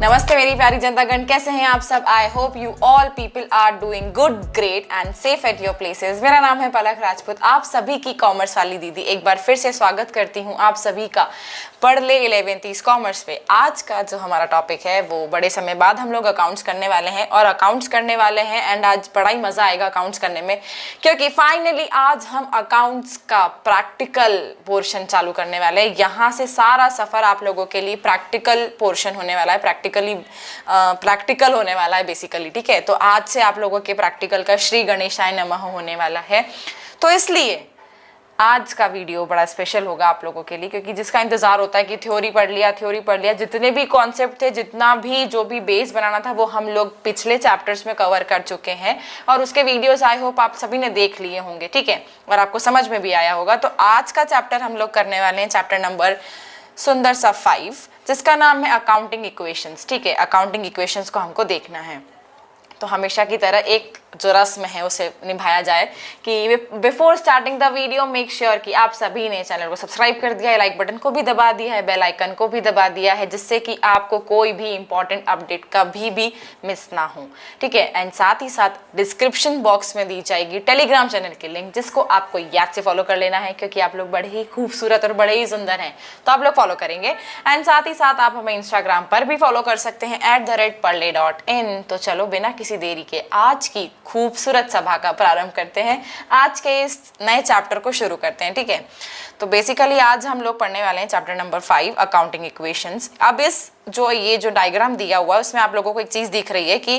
नमस्ते मेरी प्यारी जनतागण, कैसे हैं आप सब। I hope you all people are doing good, great and safe at your places. मेरा नाम है पलक राजपूत, आप सभी की कॉमर्स वाली दीदी एक बार फिर से स्वागत करती हूं आप सभी का पढ़ ले 1130 कॉमर्स पे। आज का जो हमारा टॉपिक है वो बड़े समय बाद हम लोग अकाउंट्स करने वाले हैं और अकाउंट्स करने वाले हैं एंड आज बड़ा ही मजा आएगा अकाउंट्स करने में, क्योंकि फाइनली आज हम अकाउंट्स का प्रैक्टिकल पोर्शन चालू करने वाले हैं। यहाँ से सारा सफर आप लोगों के लिए प्रैक्टिकल पोर्शन होने वाला है, प्रैक्टिकल होने वाला है बेसिकली। ठीक है, तो आज से आप लोगों के प्रैक्टिकल का श्री गणेशाय नमः होने वाला है, तो इसलिए आज का वीडियो बड़ा स्पेशल होगा आप लोगों के लिए, क्योंकि जिसका इंतजार होता है कि थ्योरी पढ़ लिया, जितने भी कॉन्सेप्ट थे, जितना भी जो भी बेस बनाना था वो हम लोग पिछले चैप्टर्स में कवर कर चुके हैं और उसके वीडियोस आई होप आप सभी ने देख लिए होंगे। ठीक है, और आपको समझ में भी आया होगा। तो आज का चैप्टर हम लोग करने वाले हैं चैप्टर नंबर सुंदर सा 5, जिसका नाम है अकाउंटिंग इक्वेशंस। ठीक है, अकाउंटिंग इक्वेशंस को हमको देखना है, तो हमेशा की तरह एक जो रस्म है उसे निभाया जाए कि before starting the video make sure कि आप सभी ने चैनल को सब्सक्राइब कर दिया है, लाइक बटन को भी दबा दिया है, बेल आइकन को भी दबा दिया है, जिससे कि आपको कोई भी इंपॉर्टेंट अपडेट कभी भी मिस ना हो। ठीक है, एंड साथ ही साथ डिस्क्रिप्शन बॉक्स में दी जाएगी टेलीग्राम चैनल की लिंक, जिसको आपको याद से फॉलो कर लेना है, क्योंकि आप लोग बड़े ही खूबसूरत और बड़े ही सुंदर हैं, तो आप लोग फॉलो करेंगे। एंड साथ ही साथ आप हमें इंस्टाग्राम पर भी फॉलो कर सकते हैं @parle.in। तो चलो बिना किसी देरी के आज की खूबसूरत सभा का प्रारंभ करते हैं, आज के इस नए चैप्टर को शुरू करते हैं। ठीक है, तो बेसिकली आज हम लोग पढ़ने वाले हैं चैप्टर नंबर 5 अकाउंटिंग इक्वेशंस। अब इस ये जो डायग्राम दिया हुआ है उसमें आप लोगों को एक चीज दिख रही है कि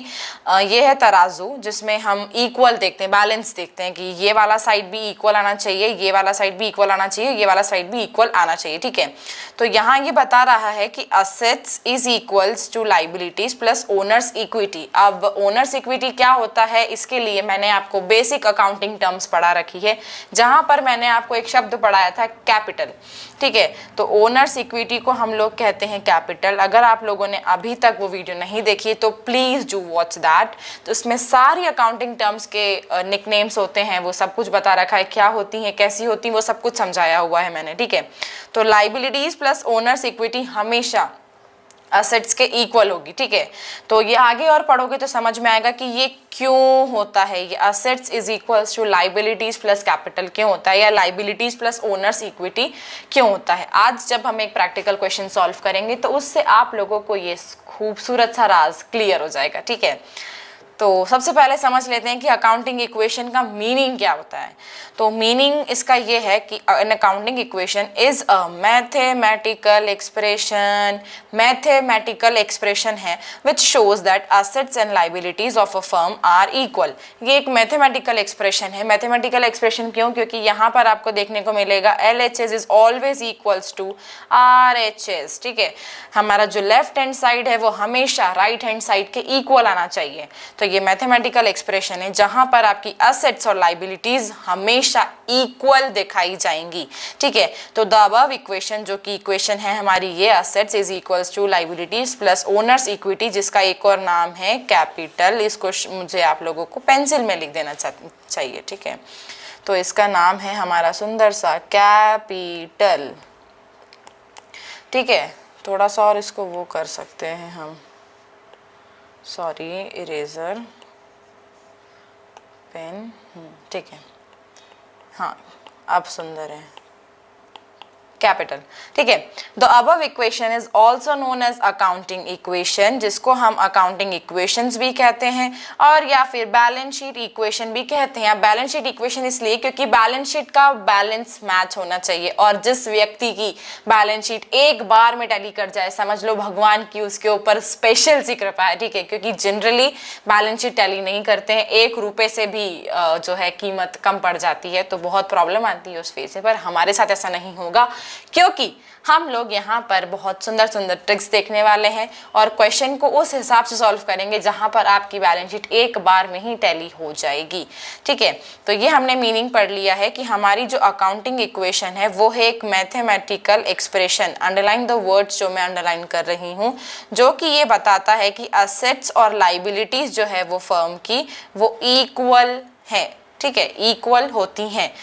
ये है तराजू, जिसमें हम इक्वल देखते हैं, बैलेंस देखते हैं कि ये वाला साइड भी इक्वल आना चाहिए, ये वाला साइड भी इक्वल आना चाहिए, ये वाला साइड भी इक्वल आना चाहिए। ठीक है, तो यहाँ ये बता रहा है कि assets is equals to liabilities plus owners equity. अब ओनर्स इक्विटी क्या होता है, इसके लिए मैंने आपको बेसिक अकाउंटिंग टर्म्स पढ़ा रखी है, जहां पर मैंने आपको एक शब्द पढ़ाया था कैपिटल। ठीक है, तो ओनर्स इक्विटी को हम लोग कहते हैं कैपिटल। अगर आप लोगों ने अभी तक वो वीडियो नहीं देखी तो प्लीज डू वॉच दैट। तो इसमें सारी अकाउंटिंग टर्म्स के निकनेम्स होते हैं, वो सब कुछ बता रखा है, क्या होती हैं, कैसी होती हैं, वो सब कुछ समझाया हुआ है मैंने। ठीक है, तो लाइबिलिटीज प्लस ओनर्स इक्विटी हमेशा असेट्स के इक्वल होगी। ठीक है, तो ये आगे और पढ़ोगे तो समझ में आएगा कि ये क्यों होता है, ये assets is equals to liabilities plus capital क्यों होता है, या लाइबिलिटीज प्लस ओनर्स इक्विटी क्यों होता है। आज जब हम एक प्रैक्टिकल क्वेश्चन सॉल्व करेंगे तो उससे आप लोगों को ये खूबसूरत सा राज क्लियर हो जाएगा। ठीक है, तो सबसे पहले समझ लेते हैं कि अकाउंटिंग इक्वेशन का मीनिंग क्या होता है। तो मीनिंग इसका ये है कि an accounting equation is a mathematical expression है which shows that assets and liabilities of a firm are equal. ये एक मैथमेटिकल एक्सप्रेशन है। मैथमेटिकल एक्सप्रेशन क्यों? क्योंकि यहाँ पर आपको देखने को मिलेगा LHS is always equals to RHS। ठीक है, हमारा जो लेफ्ट हैंड साइड है वो हमेशा राइट हैंड साइड के इक्वल आना चाहिए। तो ये मैथमेटिकल एक्सप्रेशन है जहां पर आपकी असेट्स और लाइबिलिटीज हमेशा इक्वल दिखाई जाएंगी। ठीक है, तो द अबव इक्वेशन जो कि इक्वेशन है हमारी, ये assets is equals to liabilities plus owners equity, जिसका एक और नाम है कैपिटल। इसको मुझे आप लोगों को पेंसिल में लिख देना चाहिए। ठीक है, तो इसका नाम है हमारा सुंदर सा कैपिटल। ठीक है, थोड़ा सा और इसको वो कर सकते हैं हम, सॉरी, इरेजर पेन। ठीक है, हाँ अब सुंदर है कैपिटल। ठीक है, the above equation is also known as accounting equation, जिसको हम अकाउंटिंग इक्वेशंस भी कहते हैं और या फिर बैलेंस शीट इक्वेशन भी कहते हैं। बैलेंस शीट इक्वेशन इसलिए क्योंकि बैलेंस शीट का बैलेंस मैच होना चाहिए, और जिस व्यक्ति की बैलेंस शीट एक बार में टैली कर जाए, समझ लो भगवान की उसके ऊपर स्पेशल सी कृपा है। ठीक है, क्योंकि जनरली बैलेंस शीट टैली नहीं करते हैं, 1 रुपए से भी जो है कीमत कम पड़ जाती है, तो बहुत प्रॉब्लम आती है उस फेज से। पर हमारे साथ ऐसा नहीं होगा, क्योंकि हम लोग यहाँ पर बहुत सुंदर सुंदर ट्रिक्स देखने वाले हैं और क्वेश्चन को उस हिसाब से सॉल्व करेंगे जहां पर आपकी बैलेंस शीट एक बार में ही टैली हो जाएगी। ठीक है, तो ये हमने मीनिंग पढ़ लिया है कि हमारी जो अकाउंटिंग इक्वेशन है वो है एक mathematical expression. Underline the words जो मैं अंडरलाइन कर रही हूँ, जो कि ये बताता है कि असेट्स और लाइबिलिटीज जो है वो फर्म की वो इक्वल है। ठीक है, इक्वल होती हैं।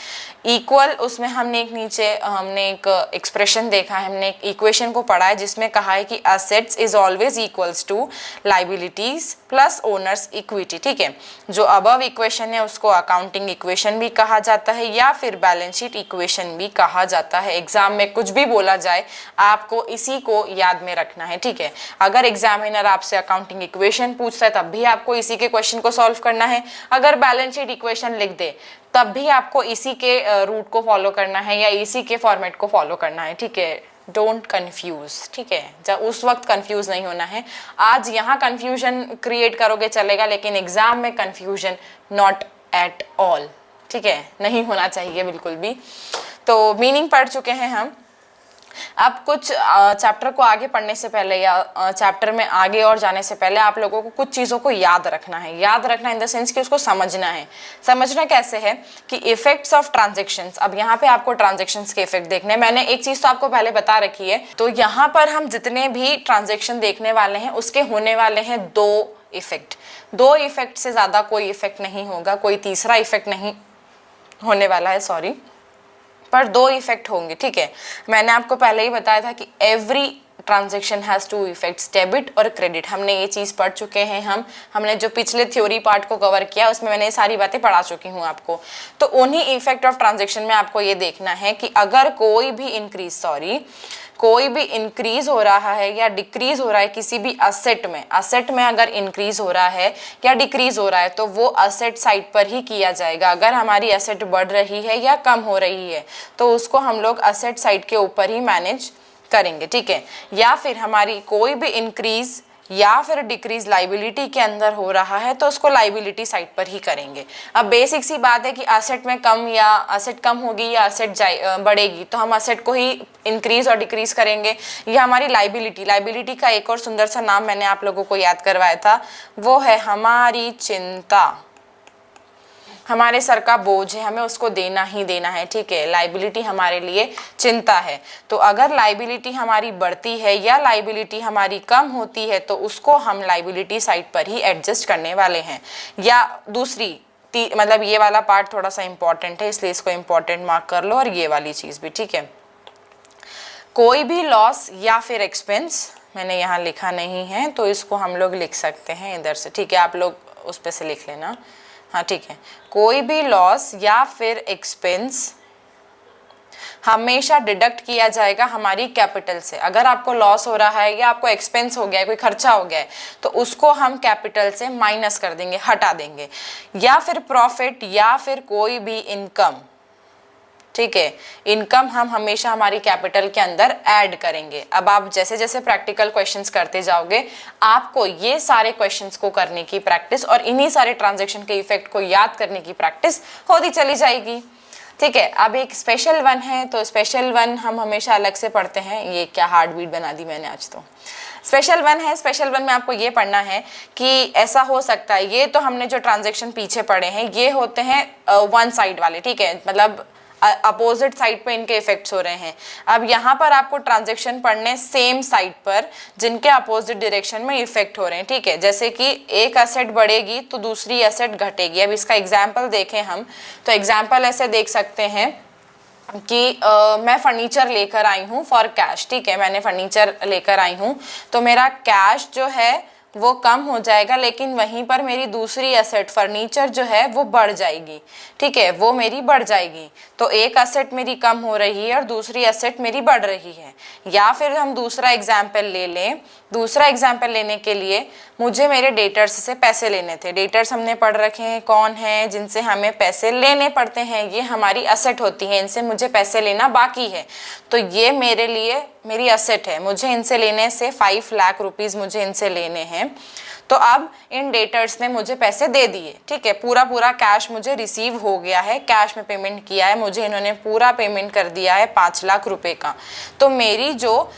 इक्वल, उसमें हमने एक एक्सप्रेशन देखा है, हमने एक इक्वेशन को पढ़ा है जिसमें कहा है कि assets is always equals to liabilities plus owners equity. ठीक है, जो अबव इक्वेशन है उसको अकाउंटिंग इक्वेशन भी कहा जाता है या फिर बैलेंस शीट इक्वेशन भी कहा जाता है। एग्जाम में कुछ भी बोला जाए आपको इसी को याद में रखना है। ठीक है, अगर एग्जामिनर आपसे अकाउंटिंग इक्वेशन पूछता है तब भी आपको इसी के क्वेश्चन को सॉल्व करना है, अगर बैलेंस शीट इक्वेशन लिख दे तब भी आपको इसी के रूट को फॉलो करना है या इसी के फॉर्मेट को फॉलो करना है। ठीक है, डोंट कंफ्यूज। ठीक है, जब उस वक्त कंफ्यूज नहीं होना है। आज यहाँ कंफ्यूजन क्रिएट करोगे चलेगा, लेकिन एग्जाम में कंफ्यूजन नॉट एट ऑल। ठीक है, नहीं होना चाहिए बिल्कुल भी। तो मीनिंग पढ़ चुके हैं हम। अब कुछ चैप्टर को आगे पढ़ने से पहले या चैप्टर में आगे और जाने से पहले आप लोगों को कुछ चीज़ों को याद रखना है। याद रखना इन द सेंस कि उसको समझना है। समझना कैसे है कि इफेक्ट्स ऑफ ट्रांजैक्शंस, अब यहाँ पे आपको ट्रांजैक्शंस के इफेक्ट देखने हैं। मैंने एक चीज़ तो आपको पहले बता रखी है, तो यहाँ पर हम जितने भी ट्रांजैक्शन देखने वाले हैं उसके होने वाले हैं दो इफेक्ट। दो इफेक्ट से ज़्यादा कोई इफेक्ट नहीं होगा, कोई तीसरा इफेक्ट नहीं होने वाला है, सॉरी, पर दो इफेक्ट होंगे। ठीक है, मैंने आपको पहले ही बताया था कि every transaction has two effects, debit और क्रेडिट। हमने ये चीज़ पढ़ चुके हैं। हमने जो पिछले थ्योरी पार्ट को कवर किया उसमें मैंने ये सारी बातें पढ़ा चुकी हूँ आपको। तो उन्हीं इफेक्ट ऑफ ट्रांजैक्शन में आपको ये देखना है कि अगर कोई भी इंक्रीज हो रहा है या डिक्रीज हो रहा है किसी भी असेट में अगर इंक्रीज हो रहा है या डिक्रीज हो रहा है तो वो असेट साइड पर ही किया जाएगा। अगर हमारी असेट बढ़ रही है या कम हो रही है तो उसको हम लोग असेट साइड के ऊपर ही मैनेज करेंगे। ठीक है, या फिर हमारी कोई भी इंक्रीज या फिर डिक्रीज लाइबिलिटी के अंदर हो रहा है तो उसको लाइबिलिटी साइड पर ही करेंगे। अब बेसिक सी बात है कि असेट में कम या असेट कम होगी या असेट बढ़ेगी तो हम असेट को ही इंक्रीज और डिक्रीज करेंगे। ये हमारी लाइबिलिटी का एक और सुंदर सा नाम मैंने आप लोगों को याद करवाया था, वो है हमारी चिंता। हमारे सर का बोझ है, हमें उसको देना ही देना है। ठीक है, लाइबिलिटी हमारे लिए चिंता है। तो अगर लाइबिलिटी हमारी बढ़ती है या लाइबिलिटी हमारी कम होती है तो उसको हम लाइबिलिटी साइड पर ही एडजस्ट करने वाले हैं। या दूसरी मतलब ये वाला पार्ट थोड़ा सा इंपॉर्टेंट है इसलिए इसको इंपॉर्टेंट मार्क कर लो, और ये वाली चीज़ भी। ठीक है, कोई भी लॉस या फिर एक्सपेंस, मैंने यहाँ लिखा नहीं है तो इसको हम लोग लिख सकते हैं इधर से। ठीक है, आप लोग उस पर से लिख लेना। हाँ ठीक है, कोई भी लॉस या फिर एक्सपेंस हमेशा डिडक्ट किया जाएगा हमारी कैपिटल से। अगर आपको लॉस हो रहा है या आपको एक्सपेंस हो गया है, कोई खर्चा हो गया है, तो उसको हम कैपिटल से माइनस कर देंगे, हटा देंगे। या फिर प्रॉफिट या फिर कोई भी इनकम, ठीक है, इनकम हम हमेशा हमारी कैपिटल के अंदर ऐड करेंगे। अब आप जैसे जैसे प्रैक्टिकल क्वेश्चंस करते जाओगे आपको ये सारे क्वेश्चंस को करने की प्रैक्टिस और इन्हीं सारे ट्रांजैक्शन के इफेक्ट को याद करने की प्रैक्टिस होती चली जाएगी। ठीक है, अब एक स्पेशल वन है तो स्पेशल वन हम हमेशा अलग से पढ़ते हैं। ये क्या हार्ड बीट बना दी मैंने आज तो। स्पेशल वन है, स्पेशल वन में आपको ये पढ़ना है कि ऐसा हो सकता है, ये तो हमने जो ट्रांजैक्शन पीछे पढ़े हैं ये होते हैं वन साइड वाले। ठीक है, मतलब अपोजिट साइड पे इनके इफेक्ट्स हो रहे हैं। अब यहाँ पर आपको ट्रांजैक्शन पढ़ने सेम साइड पर जिनके अपोजिट डायरेक्शन में इफेक्ट हो रहे हैं। ठीक है, जैसे कि एक एसेट बढ़ेगी तो दूसरी एसेट घटेगी। अब इसका एग्जाम्पल देखें हम तो एग्जाम्पल ऐसे देख सकते हैं कि मैं फर्नीचर लेकर आई हूँ फॉर कैश। ठीक है, मैंने फर्नीचर लेकर आई हूँ तो मेरा कैश जो है वो कम हो जाएगा, लेकिन वहीं पर मेरी दूसरी एसेट फर्नीचर जो है वो बढ़ जाएगी। ठीक है, वो मेरी बढ़ जाएगी। तो एक एसेट मेरी कम हो रही है और दूसरी एसेट मेरी बढ़ रही है। या फिर हम दूसरा एग्जाम्पल ले लें। दूसरा एग्जाम्पल लेने के लिए मुझे मेरे डेटर्स से पैसे लेने थे। डेटर्स हमने पढ़ रखे हैं कौन है, जिनसे हमें पैसे लेने पड़ते हैं, ये हमारी एसेट होती है, इनसे मुझे पैसे लेना बाकी है। तो ये मेरे लिए मेरी एसेट है, मुझे इनसे लेने से 5 लाख रुपीज़ मुझे इनसे लेने हैं। तो अब इन डेटर्स ने मुझे पैसे दे दिए। ठीक है, पूरा कैश मुझे रिसीव हो गया है, कैश में पेमेंट किया है, मुझे इन्होंने पूरा पेमेंट कर दिया है 5 लाख रुपए का। तो मेरी जो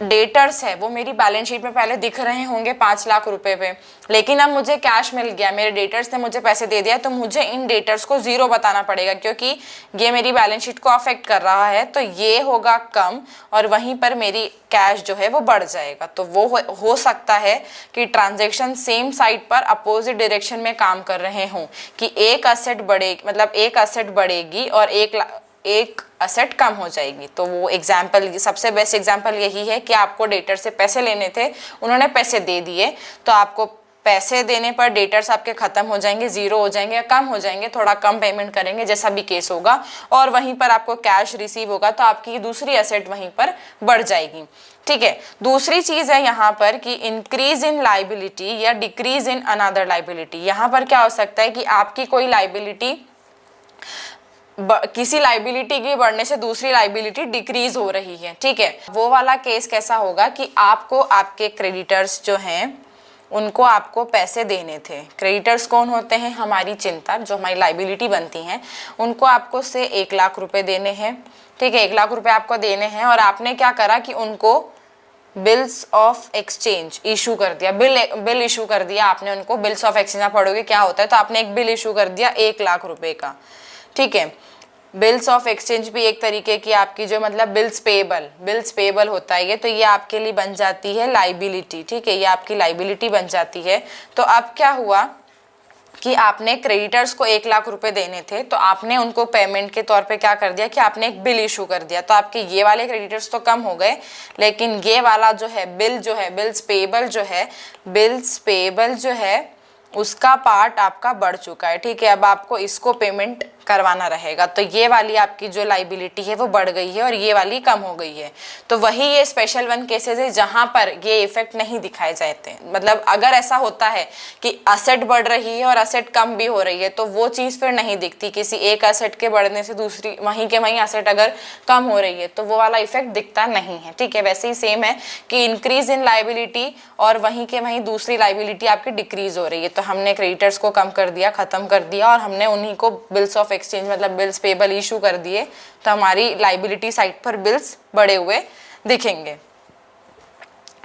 डेटर्स है वो मेरी बैलेंस शीट में पहले दिख रहे होंगे 5 लाख रुपए पे, लेकिन अब मुझे कैश मिल गया, मेरे डेटर्स ने मुझे पैसे दे दिया, तो मुझे इन डेटर्स को जीरो बताना पड़ेगा क्योंकि ये मेरी बैलेंस शीट को अफेक्ट कर रहा है, तो ये होगा कम और वहीं पर मेरी कैश जो है वो बढ़ जाएगा। तो वो हो सकता है कि ट्रांजेक्शन सेम साइड पर अपोजिट डायरेक्शन में काम कर रहे हों, कि एक असेट बढ़ेगी, मतलब एक असेट बढ़ेगी और एक असेट कम हो जाएगी। तो वो एग्जाम्पल, सबसे बेस्ट एग्जाम्पल यही है कि आपको डेटर से पैसे लेने थे, उन्होंने पैसे दे दिए, तो आपको पैसे देने पर डेटर्स आपके खत्म हो जाएंगे, जीरो हो जाएंगे या कम हो जाएंगे, थोड़ा कम पेमेंट करेंगे जैसा भी केस होगा, और वहीं पर आपको कैश रिसीव होगा तो आपकी दूसरी असेट वहीं पर बढ़ जाएगी। ठीक है, दूसरी चीज है यहाँ पर कि इंक्रीज इन लाइबिलिटी या डिक्रीज इन अनदर लाइबिलिटी। यहाँ पर क्या हो सकता है कि आपकी कोई लाइबिलिटी, किसी लाइबिलिटी के बढ़ने से दूसरी लाइबिलिटी डिक्रीज हो रही है। ठीक है, वो वाला केस कैसा होगा कि आपको आपके क्रेडिटर्स जो हैं उनको आपको पैसे देने थे। क्रेडिटर्स कौन होते हैं? हमारी चिंता, जो हमारी लाइबिलिटी बनती हैं, उनको आपको से 1 लाख रुपए देने हैं। ठीक है, 1 लाख रुपए आपको देने हैं और आपने क्या करा कि उनको बिल्स ऑफ एक्सचेंज इशू कर दिया, बिल इशू कर दिया आपने उनको। बिल्स ऑफ एक्सचेंज आप पढ़ोगे क्या होता है, तो आपने एक बिल इशू कर दिया 1 लाख रुपए का। ठीक है, बिल्स ऑफ एक्सचेंज भी एक तरीके की आपकी जो मतलब बिल्स पेबल होता है ये, तो ये आपके लिए बन जाती है लाइबिलिटी। ठीक है, ये आपकी लाइबिलिटी बन जाती है। तो अब क्या हुआ कि आपने क्रेडिटर्स को 1 लाख रुपए देने थे, तो आपने उनको पेमेंट के तौर पे क्या कर दिया कि आपने एक बिल इशू कर दिया, तो आपके ये वाले क्रेडिटर्स तो कम हो गए, लेकिन ये वाला जो है बिल जो है, बिल्स पेबल जो है उसका पार्ट आपका बढ़ चुका है। ठीक है, अब आपको इसको पेमेंट करवाना रहेगा, तो ये वाली आपकी जो लाइबिलिटी है वो बढ़ गई है और ये वाली कम हो गई है। तो वही ये स्पेशल वन केसेस है जहां पर ये इफेक्ट नहीं दिखाए जाते। मतलब अगर ऐसा होता है कि असेट बढ़ रही है और असेट कम भी हो रही है, तो वो चीज फिर नहीं दिखती। किसी एक असेट के बढ़ने से दूसरी वहीं के वहीं असेट अगर कम हो रही है तो वो वाला इफेक्ट दिखता नहीं है। ठीक है, वैसे ही सेम है कि इंक्रीज इन लाइबिलिटी और वहीं के वहीं दूसरी लाइबिलिटी आपकी डिक्रीज हो रही है, तो हमने क्रेडिटर्स को कम कर दिया, खत्म कर दिया, और हमने उन्हीं को बिल्स ऑफ एक्सचेंज मतलब बिल्स पेबल इशू कर दिए, तो हमारी लाइबिलिटी साइड पर बिल्स बढ़े हुए दिखेंगे।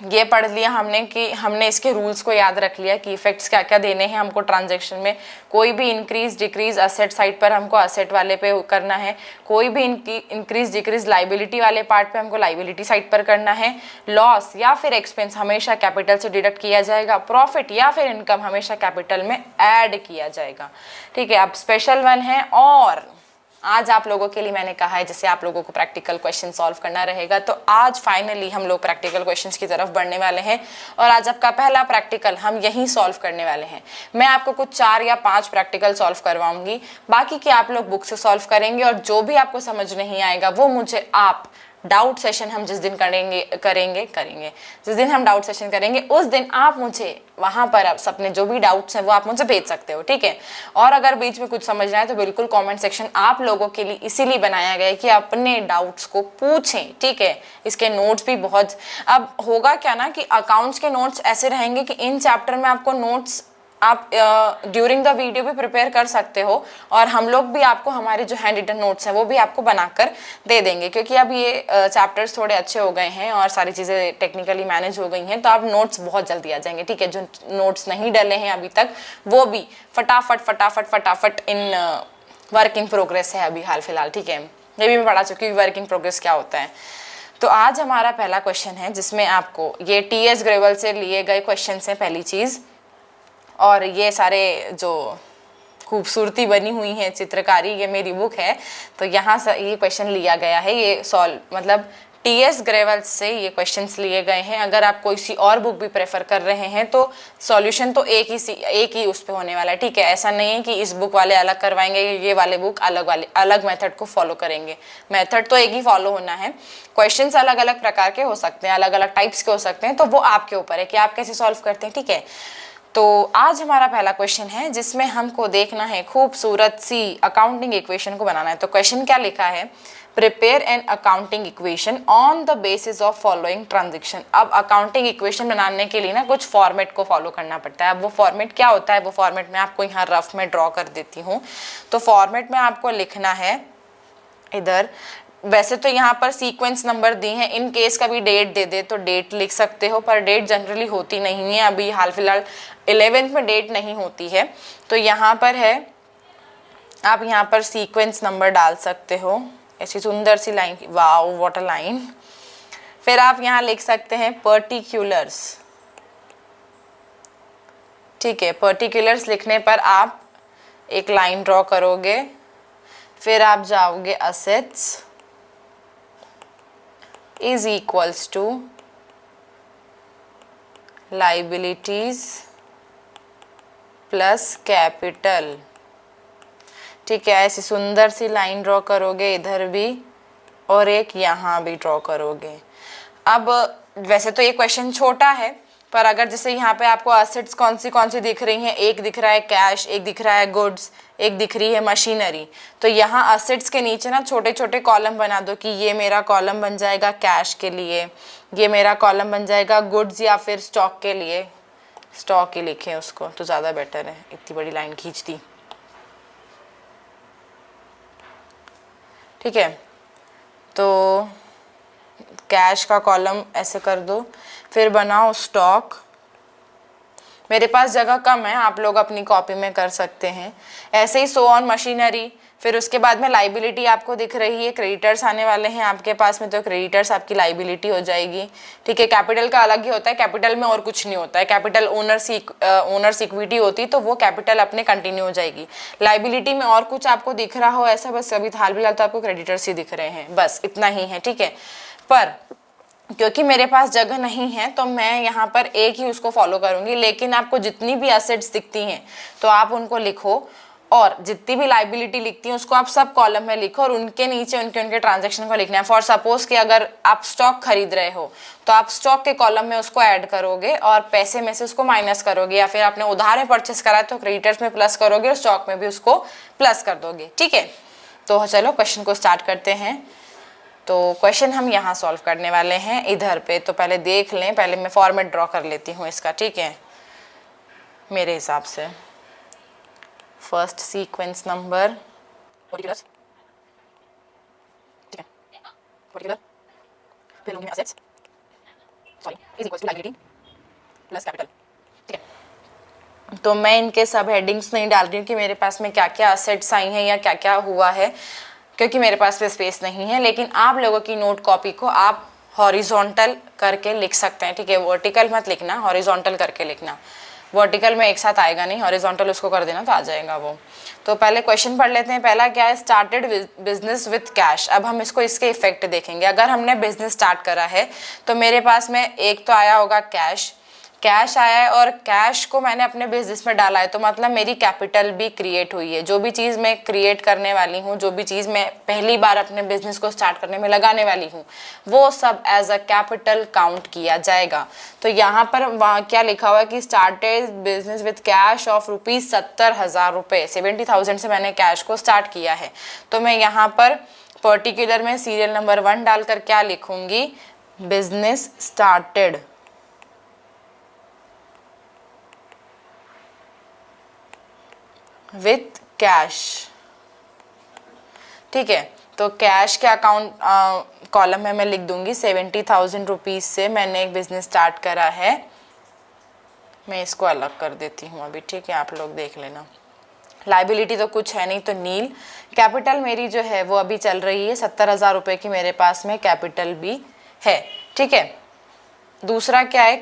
ये पढ़ लिया हमने कि हमने इसके रूल्स को याद रख लिया कि इफेक्ट्स क्या क्या देने हैं हमको ट्रांजैक्शन में। कोई भी इंक्रीज डिक्रीज असेट साइड पर हमको असेट वाले पे करना है, कोई भी इंक्रीज डिक्रीज लाइबिलिटी वाले पार्ट पे हमको लाइबिलिटी साइड पर करना है। लॉस या फिर एक्सपेंस हमेशा कैपिटल से डिडक्ट किया जाएगा, प्रॉफिट या फिर इनकम हमेशा कैपिटल में ऐड किया जाएगा। ठीक है, अब स्पेशल वन है, और आज आप लोगों के लिए मैंने कहा है जैसे आप लोगों को प्रैक्टिकल क्वेश्चन सॉल्व करना रहेगा, तो आज फाइनली हम लोग प्रैक्टिकल क्वेश्चंस की तरफ बढ़ने वाले हैं और आज आपका पहला प्रैक्टिकल हम यहीं सॉल्व करने वाले हैं। मैं आपको कुछ 4 या 5 प्रैक्टिकल सॉल्व करवाऊंगी, बाकी के आप लोग बुक से सॉल्व करेंगे, और जो भी आपको समझ नहीं आएगा वो मुझे आप डाउट सेशन हम जिस दिन करेंगे जिस दिन हम डाउट सेशन करेंगे उस दिन आप मुझे वहां पर अपने जो भी डाउट्स हैं वो आप मुझे भेज सकते हो। ठीक है, और अगर बीच में कुछ समझना है तो बिल्कुल कमेंट सेक्शन आप लोगों के लिए इसीलिए बनाया गया है कि अपने डाउट्स को पूछें। ठीक है, इसके नोट्स भी बहुत, अब होगा क्या ना कि अकाउंट्स के नोट्स ऐसे रहेंगे कि इन चैप्टर में आपको नोट्स आप ड्यूरिंग द वीडियो भी प्रिपेयर कर सकते हो, और हम लोग भी आपको हमारे जो हैंड रिटन नोट्स हैं वो भी आपको बनाकर दे देंगे, क्योंकि अब ये चैप्टर्स थोड़े अच्छे हो गए हैं और सारी चीज़ें टेक्निकली मैनेज हो गई हैं, तो अब नोट्स बहुत जल्दी आ जाएंगे। ठीक है, जो नोट्स नहीं डले हैं अभी तक वो भी फटाफट इन वर्क इन प्रोग्रेस है अभी हाल फिलहाल। ठीक है, ये भी मैं पढ़ा चुकी हूँ वर्क इन प्रोग्रेस क्या होता है। तो आज हमारा पहला क्वेश्चन है जिसमें आपको ये टी.एस. ग्रेवल से लिए गए क्वेश्चन है पहली चीज़, और ये सारे जो खूबसूरती बनी हुई है चित्रकारी, ये मेरी बुक है, तो यहाँ से ये क्वेश्चन लिया गया है। ये सॉल्व मतलब टी.एस. ग्रेवल से ये क्वेश्चंस लिए गए हैं। अगर आप कोई सी और बुक भी प्रेफर कर रहे हैं तो सॉल्यूशन तो एक ही उस पे होने वाला है। ठीक है, ऐसा नहीं है कि इस बुक वाले अलग करवाएंगे, ये वाले बुक अलग मेथड को फॉलो करेंगे। मेथड तो एक ही फॉलो होना है। क्वेश्चंस अलग अलग प्रकार के हो सकते हैं, अलग अलग टाइप्स के हो सकते हैं, तो वो आपके ऊपर है कि आप कैसे सॉल्व करते हैं। ठीक है, तो आज हमारा पहला क्वेश्चन है जिसमें हमको देखना है खूबसूरत सी अकाउंटिंग इक्वेशन को बनाना है। तो क्वेश्चन क्या लिखा है, prepare an accounting equation on the basis of following transaction. अब अकाउंटिंग इक्वेशन बनाने के लिए ना कुछ फॉर्मेट को फॉलो करना पड़ता है। अब वो फॉर्मेट क्या होता है, वो फॉर्मेट मैं आपको यहाँ रफ में ड्रॉ कर देती हूँ। तो फॉर्मेट में आपको लिखना है इधर वैसे तो यहाँ पर सीक्वेंस नंबर दिए हैं, इन केस कभी डेट दे दे तो डेट लिख सकते हो, पर डेट जनरली होती नहीं है। अभी हाल फिलहाल 11th में डेट नहीं होती है, तो यहाँ पर है, आप यहाँ पर सीक्वेंस नंबर डाल सकते हो। ऐसी सुंदर सी line, wow what a line. फिर आप यहाँ लिख सकते हैं पर्टिकुलर्स। ठीक है, पर्टिकुलर्स लिखने पर आप एक लाइन ड्रॉ करोगे, फिर आप जाओगे assets is equals to liabilities plus capital. ठीक है, ऐसी सुंदर सी लाइन ड्रॉ करोगे, इधर भी और एक यहाँ भी ड्रॉ करोगे। अब वैसे तो ये क्वेश्चन छोटा है, पर अगर जैसे यहाँ पे आपको असेट्स कौन सी दिख रही हैं, एक दिख रहा है कैश, एक दिख रहा है गुड्स, एक दिख रही है मशीनरी, तो यहाँ असेट्स के नीचे ना छोटे छोटे कॉलम बना दो कि ये मेरा कॉलम बन जाएगा कैश के लिए, ये मेरा कॉलम बन जाएगा गुड्स या फिर स्टॉक के लिए। स्टॉक ही लिखें उसको तो ज़्यादा बेटर है, इतनी बड़ी लाइन खींच दी। ठीक है, तो कैश का कॉलम ऐसे कर दो, फिर बनाओ स्टॉक। मेरे पास जगह कम है, आप लोग अपनी कॉपी में कर सकते हैं। ऐसे ही सो ऑन मशीनरी, फिर उसके बाद में लाइबिलिटी आपको दिख रही है, क्रेडिटर्स आने वाले हैं आपके पास में, तो क्रेडिटर्स आपकी लाइबिलिटी हो जाएगी। ठीक है, कैपिटल का अलग ही होता है, कैपिटल में और कुछ नहीं होता है, कैपिटल ओनर्स इक्विटी होती, तो वो कैपिटल अपने कंटिन्यू हो जाएगी। लाइबिलिटी में और कुछ आपको दिख रहा हो ऐसा, बस अभी हाल फिलहाल तो आपको क्रेडिटर्स ही दिख रहे हैं, बस इतना ही है। ठीक है, पर क्योंकि मेरे पास जगह नहीं है तो मैं यहाँ पर एक ही उसको फॉलो करूंगी, लेकिन आपको जितनी भी असेट्स दिखती हैं तो आप उनको लिखो, और जितनी भी लाइबिलिटी लिखती हैं उसको आप सब कॉलम में लिखो, और उनके नीचे उनके ट्रांजैक्शन को लिखना है। फॉर सपोज कि अगर आप स्टॉक खरीद रहे हो तो आप स्टॉक के कॉलम में उसको ऐड करोगे और पैसे में से उसको माइनस करोगे, या फिर आपने उधार में परचेस करा है तो क्रेडिटर्स में प्लस करोगे और स्टॉक में भी उसको प्लस कर दोगे। ठीक है, तो चलो क्वेश्चन को स्टार्ट करते हैं। तो क्वेश्चन हम यहाँ सॉल्व करने वाले हैं इधर पे, तो पहले देख लें, पहले मैं फॉर्मेट ड्रॉ कर लेती हूँ इसका। ठीक है, मेरे हिसाब से फर्स्ट सीक्वेंस नंबर पर्टिकुलर्स, ठीक है, पर्टिकुलर, फिर लूंगी मैं assets, sorry, is equals to liability plus capital. ठीक है, तो मैं इनके सब हेडिंग्स नहीं डाल रही हूँ कि मेरे पास में क्या क्या असेट्स आई हैं या क्या क्या हुआ है, क्योंकि मेरे पास पे स्पेस नहीं है। लेकिन आप लोगों की नोट कॉपी को आप हॉरिजॉन्टल करके लिख सकते हैं। ठीक है, वर्टिकल मत लिखना, हॉरिजॉन्टल करके लिखना। वर्टिकल में एक साथ आएगा नहीं, हॉरिजॉन्टल उसको कर देना तो आ जाएगा वो। तो पहले क्वेश्चन पढ़ लेते हैं। पहला क्या है, स्टार्टेड बिजनेस विथ कैश। अब हम इसको इसके इफेक्ट देखेंगे। अगर हमने बिजनेस स्टार्ट करा है तो मेरे पास में एक तो आया होगा कैश, कैश आया है और कैश को मैंने अपने बिजनेस में डाला है, तो मतलब मेरी कैपिटल भी क्रिएट हुई है। जो भी चीज़ मैं क्रिएट करने वाली हूँ, जो भी चीज़ मैं पहली बार अपने बिजनेस को स्टार्ट करने में लगाने वाली हूँ, वो सब एज अ कैपिटल काउंट किया जाएगा। तो यहाँ पर वहाँ क्या लिखा हुआ है कि started business with cash of ₹70,000। 70,000 से मैंने कैश को स्टार्ट किया है। तो मैं यहाँ पर पर्टिकुलर में सीरियल नंबर 1 डालकर क्या लिखूंगी, बिजनेस स्टार्टेड विथ कैश। ठीक है, तो कैश के अकाउंट कॉलम में मैं लिख दूंगी 70,000 रुपीज से मैंने एक बिजनेस स्टार्ट करा है। मैं इसको अलग कर देती हूँ अभी। ठीक है, आप लोग देख लेना। लाइबिलिटी तो कुछ है नहीं तो नील। कैपिटल मेरी जो है वो अभी चल रही है 70,000 रुपये की, मेरे पास में कैपिटल भी है। ठीक है, दूसरा क्या है,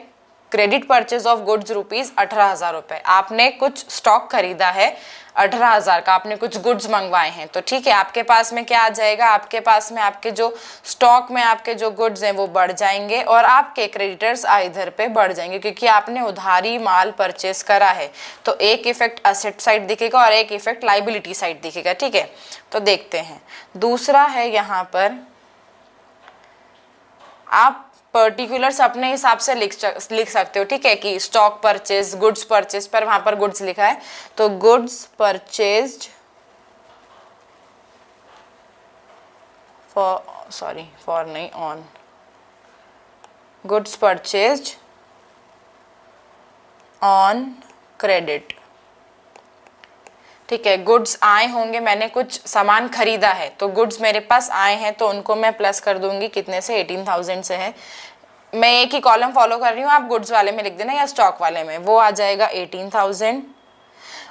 क्रेडिट परचेज ऑफ गुड्स ₹18,000। आपने कुछ स्टॉक खरीदा है 18,000 का, आपने कुछ गुड्स मंगवाए हैं, तो ठीक है, आपके पास में क्या आ जाएगा, आपके पास में आपके जो स्टॉक में आपके जो गुड्स हैं वो बढ़ जाएंगे और आपके क्रेडिटर्स इधर पे बढ़ जाएंगे, क्योंकि आपने उधारी माल परचेस करा है। तो एक इफेक्ट असेट साइड दिखेगा और एक इफेक्ट लाइबिलिटी साइड दिखेगा। ठीक है, तो देखते हैं। दूसरा है, यहाँ पर आप पर्टिकुलर्स अपने हिसाब से लिख सकते हो। ठीक है, कि स्टॉक परचेज, गुड्स परचेज, पर वहां पर गुड्स लिखा है तो गुड्स परचेज्ड फॉर नहीं, on goods purchased on credit. ठीक है, गुड्स आए होंगे, मैंने कुछ सामान खरीदा है तो गुड्स मेरे पास आए हैं तो उनको मैं प्लस कर दूंगी, कितने से, 18,000 से है। मैं एक ही कॉलम फॉलो कर रही हूँ, आप गुड्स वाले में लिख देना या स्टॉक वाले में, वो आ जाएगा 18,000।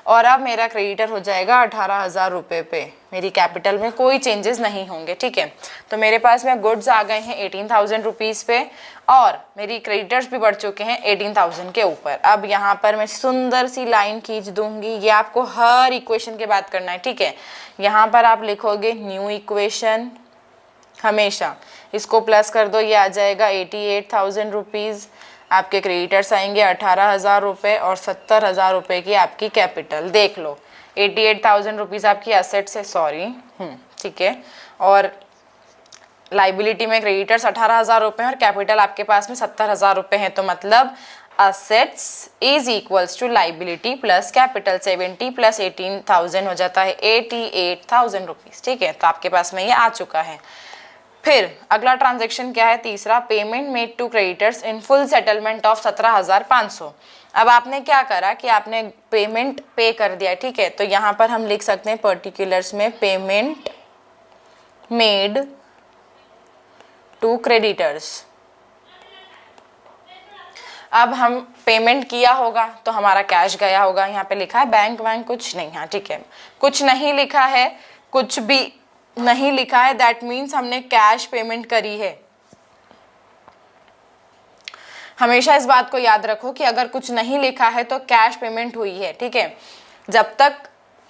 और अब मेरा क्रेडिटर हो जाएगा 18,000 रुपये पे, मेरी कैपिटल में कोई चेंजेस नहीं होंगे। ठीक है, तो मेरे पास में गुड्स आ गए हैं 18,000 रुपीज़ पे और मेरी क्रेडिटर्स भी बढ़ चुके हैं 18,000 के ऊपर। अब यहाँ पर मैं सुंदर सी लाइन खींच दूंगी, ये आपको हर इक्वेशन के बाद करना है। ठीक है, यहाँ पर आप लिखोगे न्यू इक्वेशन, हमेशा इसको प्लस कर दो, ये आ जाएगा 88,000 रुपीज़। आपके क्रेडिटर्स आएंगे 18,000 रुपये और 70,000 रुपये की आपकी कैपिटल। देख लो 88,000 रुपीज़ आपकी एसेट से, सॉरी, ठीक है, और लाइबिलिटी में क्रेडिटर्स 18,000 रुपये और कैपिटल आपके पास में 70,000 रुपये हैं, तो मतलब assets is equals to liability plus capital. 70 plus 18,000 हो जाता है 88,000 रुपीज़। ठीक है, तो आपके पास में ये आ चुका है। फिर अगला ट्रांजैक्शन क्या है, तीसरा, payment made to creditors in full settlement of 17,500। अब आपने क्या करा कि आपने पेमेंट पे कर दिया। ठीक है, तो यहाँ पर हम लिख सकते हैं पर्टिकुलर्स में पेमेंट मेड टू क्रेडिटर्स। अब हम पेमेंट किया होगा तो हमारा कैश गया होगा, यहाँ पे लिखा है बैंक वैंक कुछ नहीं। हाँ ठीक है, कुछ नहीं लिखा है, कुछ भी नहीं लिखा है, दैट मीन्स हमने कैश पेमेंट करी है। हमेशा इस बात को याद रखो कि अगर कुछ नहीं लिखा है तो कैश पेमेंट हुई है। ठीक है, जब तक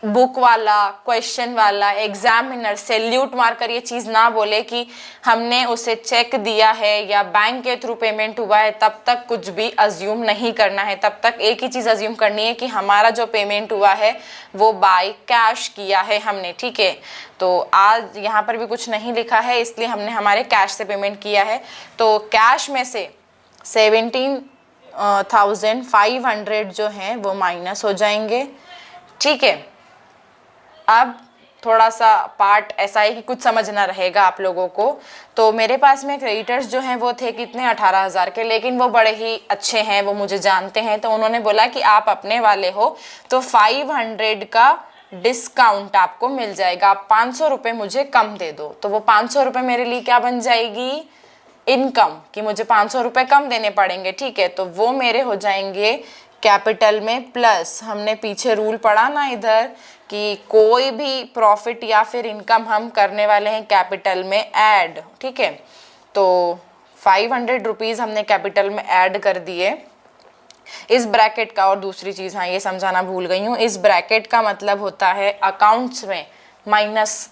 बुक वाला, क्वेश्चन वाला, एग्जामिनर सैल्यूट मारकर ये चीज़ ना बोले कि हमने उसे चेक दिया है या बैंक के थ्रू पेमेंट हुआ है, तब तक कुछ भी अज्यूम नहीं करना है। तब तक एक ही चीज़ अज्यूम करनी है कि हमारा जो पेमेंट हुआ है वो बाय कैश किया है हमने। ठीक है, तो आज यहाँ पर भी कुछ नहीं लिखा है इसलिए हमने हमारे कैश से पेमेंट किया है। तो कैश में से 17,500 जो हैं वो माइनस हो जाएंगे। ठीक है, अब थोड़ा सा पार्ट ऐसा है कि कुछ समझना रहेगा आप लोगों को। तो मेरे पास में क्रेडिटर्स जो हैं वो थे कितने, 18,000 के, लेकिन वो बड़े ही अच्छे हैं, वो मुझे जानते हैं, तो उन्होंने बोला कि आप अपने वाले हो तो 500 का डिस्काउंट आपको मिल जाएगा, आप 500 रुपये मुझे कम दे दो। तो वो 500 रुपये मेरे लिए क्या बन जाएगी, इनकम, कि मुझे 500 रुपये कम देने पड़ेंगे। ठीक है, तो वो मेरे हो जाएंगे कैपिटल में प्लस। हमने पीछे रूल पढ़ा ना इधर कि कोई भी प्रॉफिट या फिर इनकम हम करने वाले हैं कैपिटल में ऐड। ठीक है, तो 500 रुपीज़ हमने कैपिटल में ऐड कर दिए इस ब्रैकेट का। और दूसरी चीज़, हाँ ये समझाना भूल गई हूँ, इस ब्रैकेट का मतलब होता है अकाउंट्स में माइनस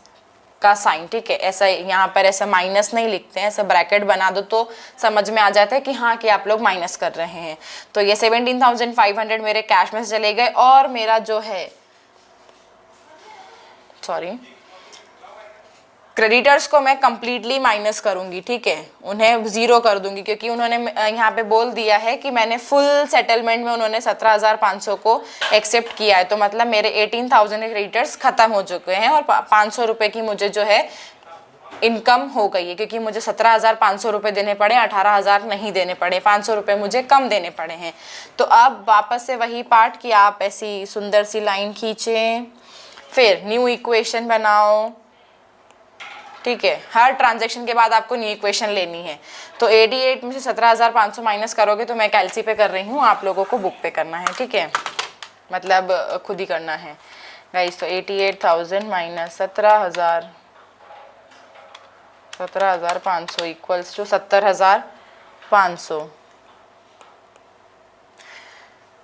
का साइन। ठीक है, ऐसा यहाँ पर ऐसा माइनस नहीं लिखते हैं, ऐसा ब्रैकेट बना दो तो समझ में आ जाता है कि हाँ कि आप लोग माइनस कर रहे हैं। तो ये 17,500 मेरे कैश में से चले गए और मेरा जो है, सॉरी, क्रेडिटर्स को मैं कंप्लीटली माइनस करूंगी। ठीक है, उन्हें ज़ीरो कर दूंगी क्योंकि उन्होंने यहाँ पे बोल दिया है कि मैंने फुल सेटलमेंट में उन्होंने 17,500 को एक्सेप्ट किया है, तो मतलब मेरे 18,000 क्रेडिटर्स ख़त्म हो चुके हैं और 500 रुपये की मुझे जो है इनकम हो गई है, क्योंकि मुझे 17,500 रुपये देने पड़े, 18,000 नहीं देने पड़े, 500 रुपये मुझे कम देने पड़े हैं। तो अब वापस से वही पार्ट कि आप ऐसी सुंदर सी लाइन खींचें, फिर न्यू इक्वेशन बनाओ। ठीक है, हर ट्रांजैक्शन के बाद आपको न्यू इक्वेशन लेनी है। तो 88 में से 17,500 माइनस करोगे, तो मैं कैलसी पे कर रही हूँ, आप लोगों को बुक पे करना है। ठीक है, मतलब खुद ही करना है गाइस। तो 88,000 माइनस 17,500 इक्वल्स टू 70,500।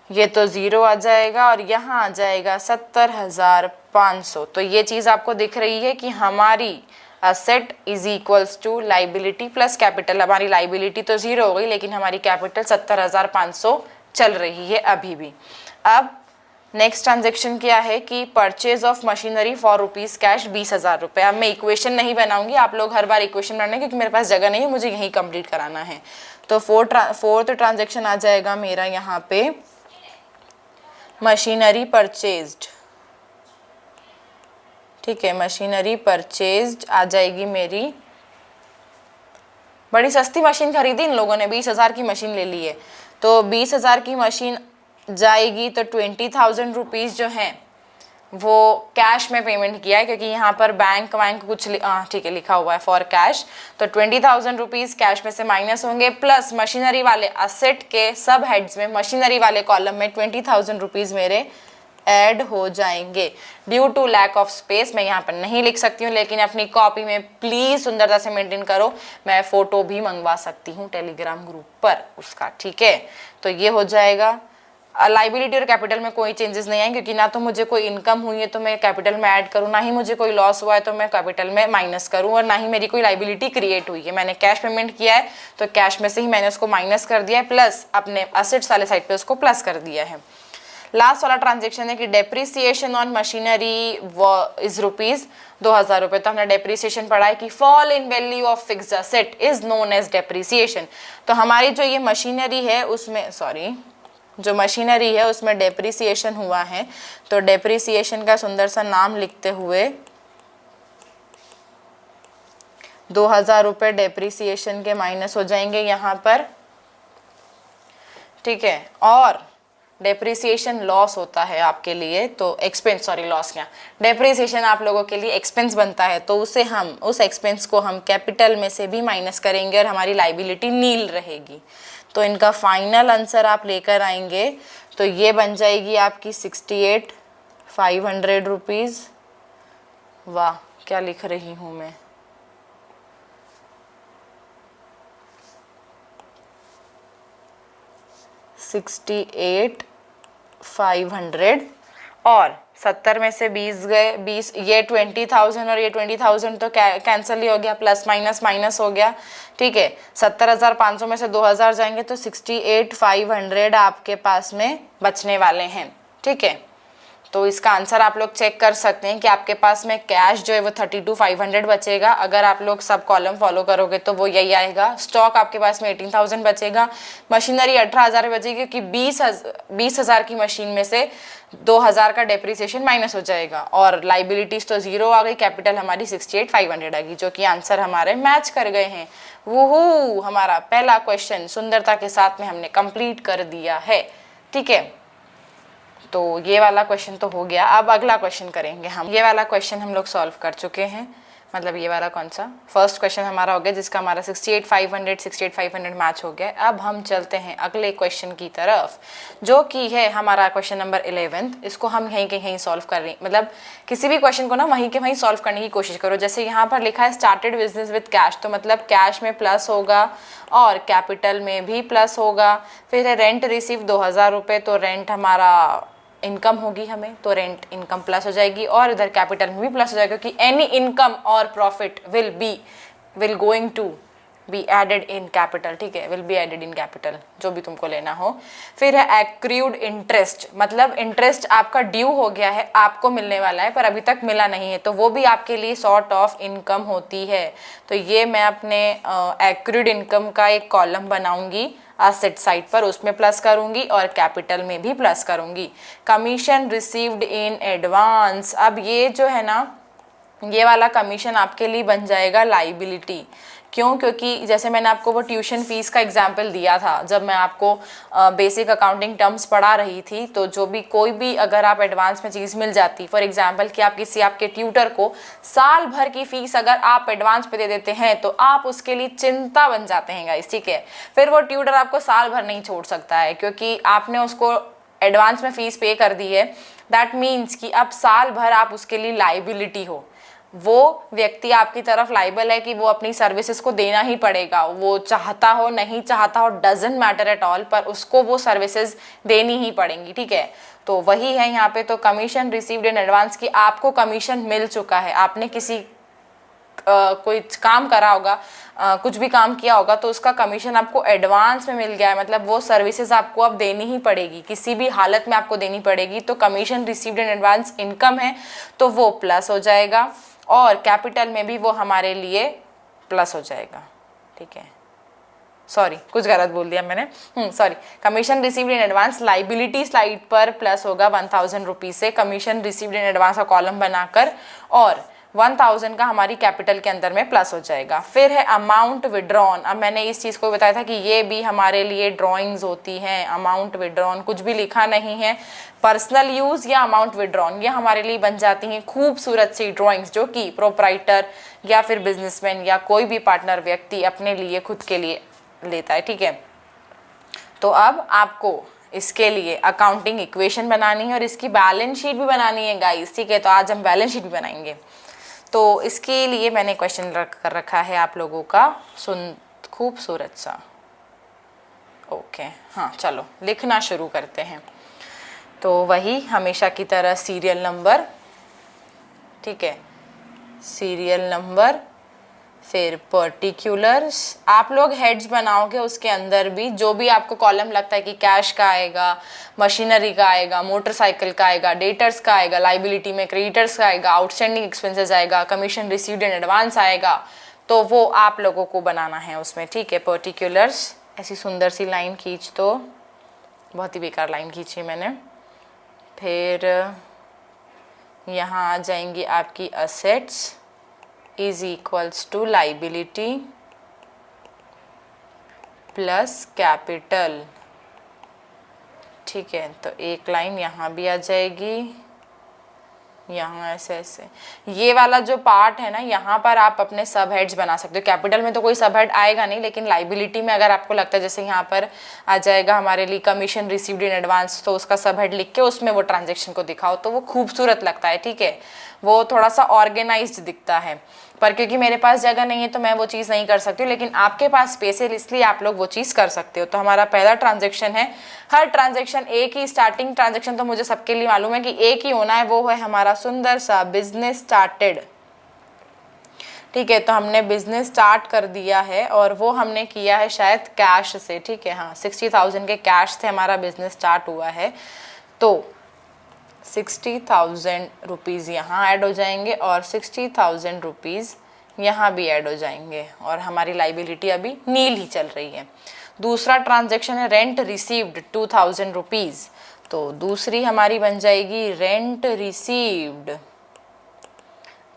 ये तो ज़ीरो आ जाएगा और यहाँ आ जाएगा 70,500। तो ये चीज़ आपको दिख रही है कि हमारी asset is equals to liability plus capital. हमारी लाइबिलिटी तो ज़ीरो हो गई लेकिन हमारी कैपिटल 70,500 चल रही है अभी भी। अब नेक्स्ट ट्रांजेक्शन क्या है कि purchase of machinery for rupees cash 20,000 रुपये। अब मैं इक्वेशन नहीं बनाऊंगी, आप लोग हर बार इक्वेशन बनाने, क्योंकि मेरे पास जगह नहीं है, मुझे यहीं कंप्लीट कराना है। तो फोर्थ ट्रांजेक्शन आ जाएगा मेरा यहाँ पे मशीनरी परचेज्ड। ठीक है, मशीनरी परचेज्ड आ जाएगी मेरी। बड़ी सस्ती मशीन खरीदी इन लोगों ने, 20,000 की मशीन ले ली है। तो 20,000 की मशीन जाएगी तो 20,000 रुपीज़ जो हैं वो कैश में पेमेंट किया है, क्योंकि यहाँ पर बैंक वैंक कुछ ठीक है लिखा हुआ है फॉर कैश। तो 20,000 रुपीज़ कैश में से माइनस होंगे, प्लस मशीनरी वाले असेट के सब हेड्स में मशीनरी वाले कॉलम में 20,000 रुपीज़ मेरे ऐड हो जाएंगे। Due to lack of space मैं यहाँ पर नहीं लिख सकती हूँ, लेकिन अपनी कॉपी में प्लीज सुंदरता से मेंटेन करो। मैं फोटो भी मंगवा सकती हूँ टेलीग्राम ग्रुप पर उसका, ठीक है। तो ये हो जाएगा। लाइबिलिटी और कैपिटल में कोई चेंजेस नहीं आएंगे, क्योंकि ना तो मुझे कोई इनकम हुई है तो मैं कैपिटल में ऐड करूँ, ना ही मुझे कोई लॉस हुआ है तो मैं कैपिटल में माइनस करूँ, और ना ही मेरी कोई लाइबिलिटी क्रिएट हुई है। मैंने कैश पेमेंट किया है तो कैश में से ही मैंने उसको माइनस कर दिया है, प्लस अपने असेट्स वाले साइड पे उसको प्लस कर दिया है। लास्ट वाला ट्रांजेक्शन है कि डेप्रिसिएशन ऑन मशीनरी इज ₹2,000 रुपये। तो हमने डेप्रिसिएशन पढ़ा है कि fall in value of fixed asset is known as depreciation. तो हमारी जो ये मशीनरी है उसमें जो मशीनरी है उसमें डेप्रिसिएशन हुआ है, तो डेप्रिसिएशन का सुंदर सा नाम लिखते हुए 2,000 रुपये डेप्रिसिएशन के माइनस हो जाएंगे यहाँ पर, ठीक है। और डेप्रिसिएशन लॉस होता है आपके लिए, तो एक्सपेंस, लॉस क्या, डेप्रिसिएशन आप लोगों के लिए एक्सपेंस बनता है, तो उस एक्सपेंस को हम कैपिटल में से भी माइनस करेंगे और हमारी लाइबिलिटी नील रहेगी। तो इनका फाइनल आंसर आप लेकर आएंगे तो ये बन जाएगी आपकी 68,500 रुपीज़। वाह क्या लिख रही हूँ मैं, 68,500 और 70 में से 20 गए, 20 ये 20,000 और ये 20,000 तो कैंसिल ही हो गया, प्लस माइनस माइनस हो गया, ठीक है। 70,500 में से 2,000 जाएंगे तो 68,500 आपके पास में बचने वाले हैं, ठीक है। तो इसका आंसर आप लोग चेक कर सकते हैं कि आपके पास में कैश जो है वो 32,500 बचेगा। अगर आप लोग सब कॉलम फॉलो करोगे तो वो यही आएगा। स्टॉक आपके पास में 18,000 बचेगा, मशीनरी 18,000 बचेगी, क्योंकि 20,000 की मशीन में से 2,000 का डेप्रिसिएशन माइनस हो जाएगा, और लाइबिलिटीज तो जीरो आ गई, कैपिटल हमारी 68,500 आ गई, जो कि आंसर हमारे मैच कर गए हैं। वूहू, हमारा पहला क्वेश्चन सुंदरता के साथ में हमने कंप्लीट कर दिया है, ठीक है। तो ये वाला क्वेश्चन तो हो गया। अब अगला क्वेश्चन करेंगे हम। ये वाला क्वेश्चन हम लोग सॉल्व कर चुके हैं, मतलब ये वाला कौन सा, फर्स्ट क्वेश्चन हमारा हो गया, जिसका हमारा 68,500 मैच हो गया। अब हम चलते हैं अगले क्वेश्चन की तरफ, जो कि है हमारा क्वेश्चन नंबर 11। इसको हम यहीं के यहीं सॉल्व कर रहे हैं, मतलब किसी भी क्वेश्चन को ना वहीं के वहीं सॉल्व करने की कोशिश करो। जैसे यहाँ पर लिखा है स्टार्टेड बिजनेस विद कैश, तो मतलब कैश में प्लस होगा और कैपिटल में भी प्लस होगा। फिर है रेंट रिसीव 2,000 रुपये, तो रेंट हमारा इनकम होगी हमें, तो रेंट इनकम प्लस हो जाएगी, और इधर कैपिटल में भी प्लस हो जाएगा, क्योंकि एनी इनकम और profit will going to be added in capital, ठीक है, will be added in capital, जो भी तुमको लेना हो। फिर है एक्रूड इंटरेस्ट, मतलब इंटरेस्ट आपका ड्यू हो गया है, आपको मिलने वाला है पर अभी तक मिला नहीं है, तो वो भी आपके लिए सॉर्ट ऑफ इनकम होती है। तो ये मैं अपने एक्रूड इनकम का एक कॉलम बनाऊंगी एसेट साइड पर, उसमें प्लस करूंगी और कैपिटल में भी प्लस करूंगी। कमीशन रिसीव्ड इन एडवांस, अब ये जो है ना, ये वाला कमीशन आपके लिए बन जाएगा लाइबिलिटी। क्यों? क्योंकि जैसे मैंने आपको वो ट्यूशन फीस का एग्जाम्पल दिया था, जब मैं आपको बेसिक अकाउंटिंग टर्म्स पढ़ा रही थी, तो जो भी कोई भी अगर आप एडवांस में चीज़ मिल जाती, फॉर एग्जांपल कि आप किसी आपके ट्यूटर को साल भर की फीस अगर आप एडवांस पे दे देते हैं, तो आप उसके लिए चिंता बन जाते हैं गाइस, ठीक है। फिर वो ट्यूटर आपको साल भर नहीं छोड़ सकता है, क्योंकि आपने उसको एडवांस में फीस पे कर दी है। दैट मीन्स कि अब साल भर आप उसके लिए लाइबिलिटी हो, वो व्यक्ति आपकी तरफ लाइबल है कि वो अपनी सर्विसेज को देना ही पड़ेगा, वो चाहता हो नहीं चाहता हो, डजंट मैटर एट ऑल, पर उसको वो सर्विसेज देनी ही पड़ेंगी, ठीक है। तो वही है यहाँ पे। तो कमीशन रिसीव्ड इन एडवांस की आपको कमीशन मिल चुका है, आपने किसी कोई काम करा होगा, कुछ भी काम किया होगा, तो उसका कमीशन आपको एडवांस में मिल गया है, मतलब वो सर्विसेज आपको अब देनी ही पड़ेगी, किसी भी हालत में आपको देनी पड़ेगी। तो commission received in advance income है, तो वो प्लस हो जाएगा, और कैपिटल में भी वो हमारे लिए प्लस हो जाएगा, ठीक है। सॉरी, कुछ गलत बोल दिया मैंने, sorry. Commission received in advance liability slide पर प्लस होगा 1,000 रुपीज़ से, कमीशन रिसीव्ड इन एडवांस का कॉलम बनाकर, और 1000 का हमारी कैपिटल के अंदर में प्लस हो जाएगा। फिर है अमाउंट विड्रॉन। अब मैंने इस चीज़ को बताया था कि ये भी हमारे लिए ड्राइंग्स होती हैं। अमाउंट विड्रॉन कुछ भी लिखा नहीं है, पर्सनल यूज़ या अमाउंट विड्रॉन, ये हमारे लिए बन जाती हैं खूबसूरत सी ड्राइंग्स जो कि प्रोप्राइटर या फिर बिजनेसमैन या कोई भी पार्टनर व्यक्ति अपने लिए खुद के लिए लेता है। ठीक है, तो अब आपको इसके लिए अकाउंटिंग इक्वेशन बनानी है और इसकी बैलेंस शीट भी बनानी है गाइस। ठीक है, तो आज हम बैलेंस शीट भी बनाएंगे। तो इसके लिए मैंने क्वेश्चन कर रखा है आप लोगों का खूबसूरत सा। ओके, हाँ चलो लिखना शुरू करते हैं। तो वही हमेशा की तरह सीरियल नंबर, ठीक है, सीरियल नंबर, फिर पर्टिकुलर्स। आप लोग हेड्स बनाओगे, उसके अंदर भी जो भी आपको कॉलम लगता है कि कैश का आएगा, मशीनरी का आएगा, मोटरसाइकिल का आएगा, डेटर्स का आएगा, लाइबिलिटी में क्रेडिटर्स का आएगा, आउटस्टैंडिंग एक्सपेंसेस आएगा, कमीशन रिसीव्ड इन एडवांस आएगा, तो वो आप लोगों को बनाना है उसमें। ठीक है, पर्टिकुलर्स, ऐसी सुंदर सी लाइन खींच दो, बहुत ही बेकार लाइन खींची मैंने। फिर यहाँ आ जाएंगी आपकी assets is equals to liability plus capital. ठीक है, तो एक लाइन यहाँ भी आ जाएगी, यहाँ ऐसे ऐसे। ये वाला जो पार्ट है ना, यहाँ पर आप अपने सब हेड्स बना सकते हो। कैपिटल में तो कोई सब हेड आएगा नहीं, लेकिन लाइबिलिटी में अगर आपको लगता है, जैसे यहाँ पर आ जाएगा हमारे लिए कमीशन रिसीव्ड इन एडवांस, तो उसका सब हेड लिख के उसमें वो ट्रांजेक्शन को दिखाओ, तो वो खूबसूरत लगता है। ठीक है, वो थोड़ा सा ऑर्गेनाइज्ड दिखता है, पर क्योंकि मेरे पास जगह नहीं है तो मैं वो चीज़ नहीं कर सकती हूँ, लेकिन आपके पास स्पेस है इसलिए आप लोग वो चीज़ कर सकते हो। तो हमारा पहला ट्रांजैक्शन है, हर ट्रांजैक्शन एक ही, स्टार्टिंग ट्रांजैक्शन तो मुझे सबके लिए मालूम है कि एक ही होना है, वो है हमारा सुंदर सा बिजनेस स्टार्टेड। ठीक है, तो हमने बिजनेस स्टार्ट कर दिया है और वो हमने किया है शायद कैश से। ठीक है, हाँ 60,000 के कैश से हमारा बिजनेस स्टार्ट हुआ है, तो 60,000 रुपीज़ यहाँ ऐड हो जाएंगे और 60,000 रुपीज़ यहाँ भी ऐड हो जाएंगे, और हमारी लाइबिलिटी अभी नील ही चल रही है। दूसरा ट्रांजैक्शन है रेंट रिसीव्ड 2,000 रुपीज़, तो दूसरी हमारी बन जाएगी रेंट रिसीव्ड,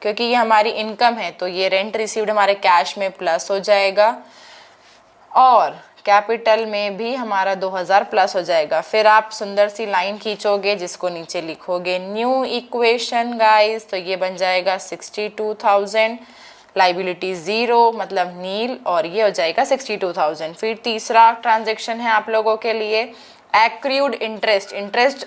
क्योंकि ये हमारी इनकम है तो ये रेंट रिसीव्ड हमारे कैश में प्लस हो जाएगा, और कैपिटल में भी हमारा 2000 प्लस हो जाएगा। फिर आप सुंदर सी लाइन खींचोगे जिसको नीचे लिखोगे न्यू इक्वेशन गाइस, तो ये बन जाएगा 62,000, लाइबिलिटी 0 मतलब नील, और ये हो जाएगा 62,000। फिर तीसरा ट्रांजैक्शन है आप लोगों के लिए एक्रूड इंटरेस्ट। इंटरेस्ट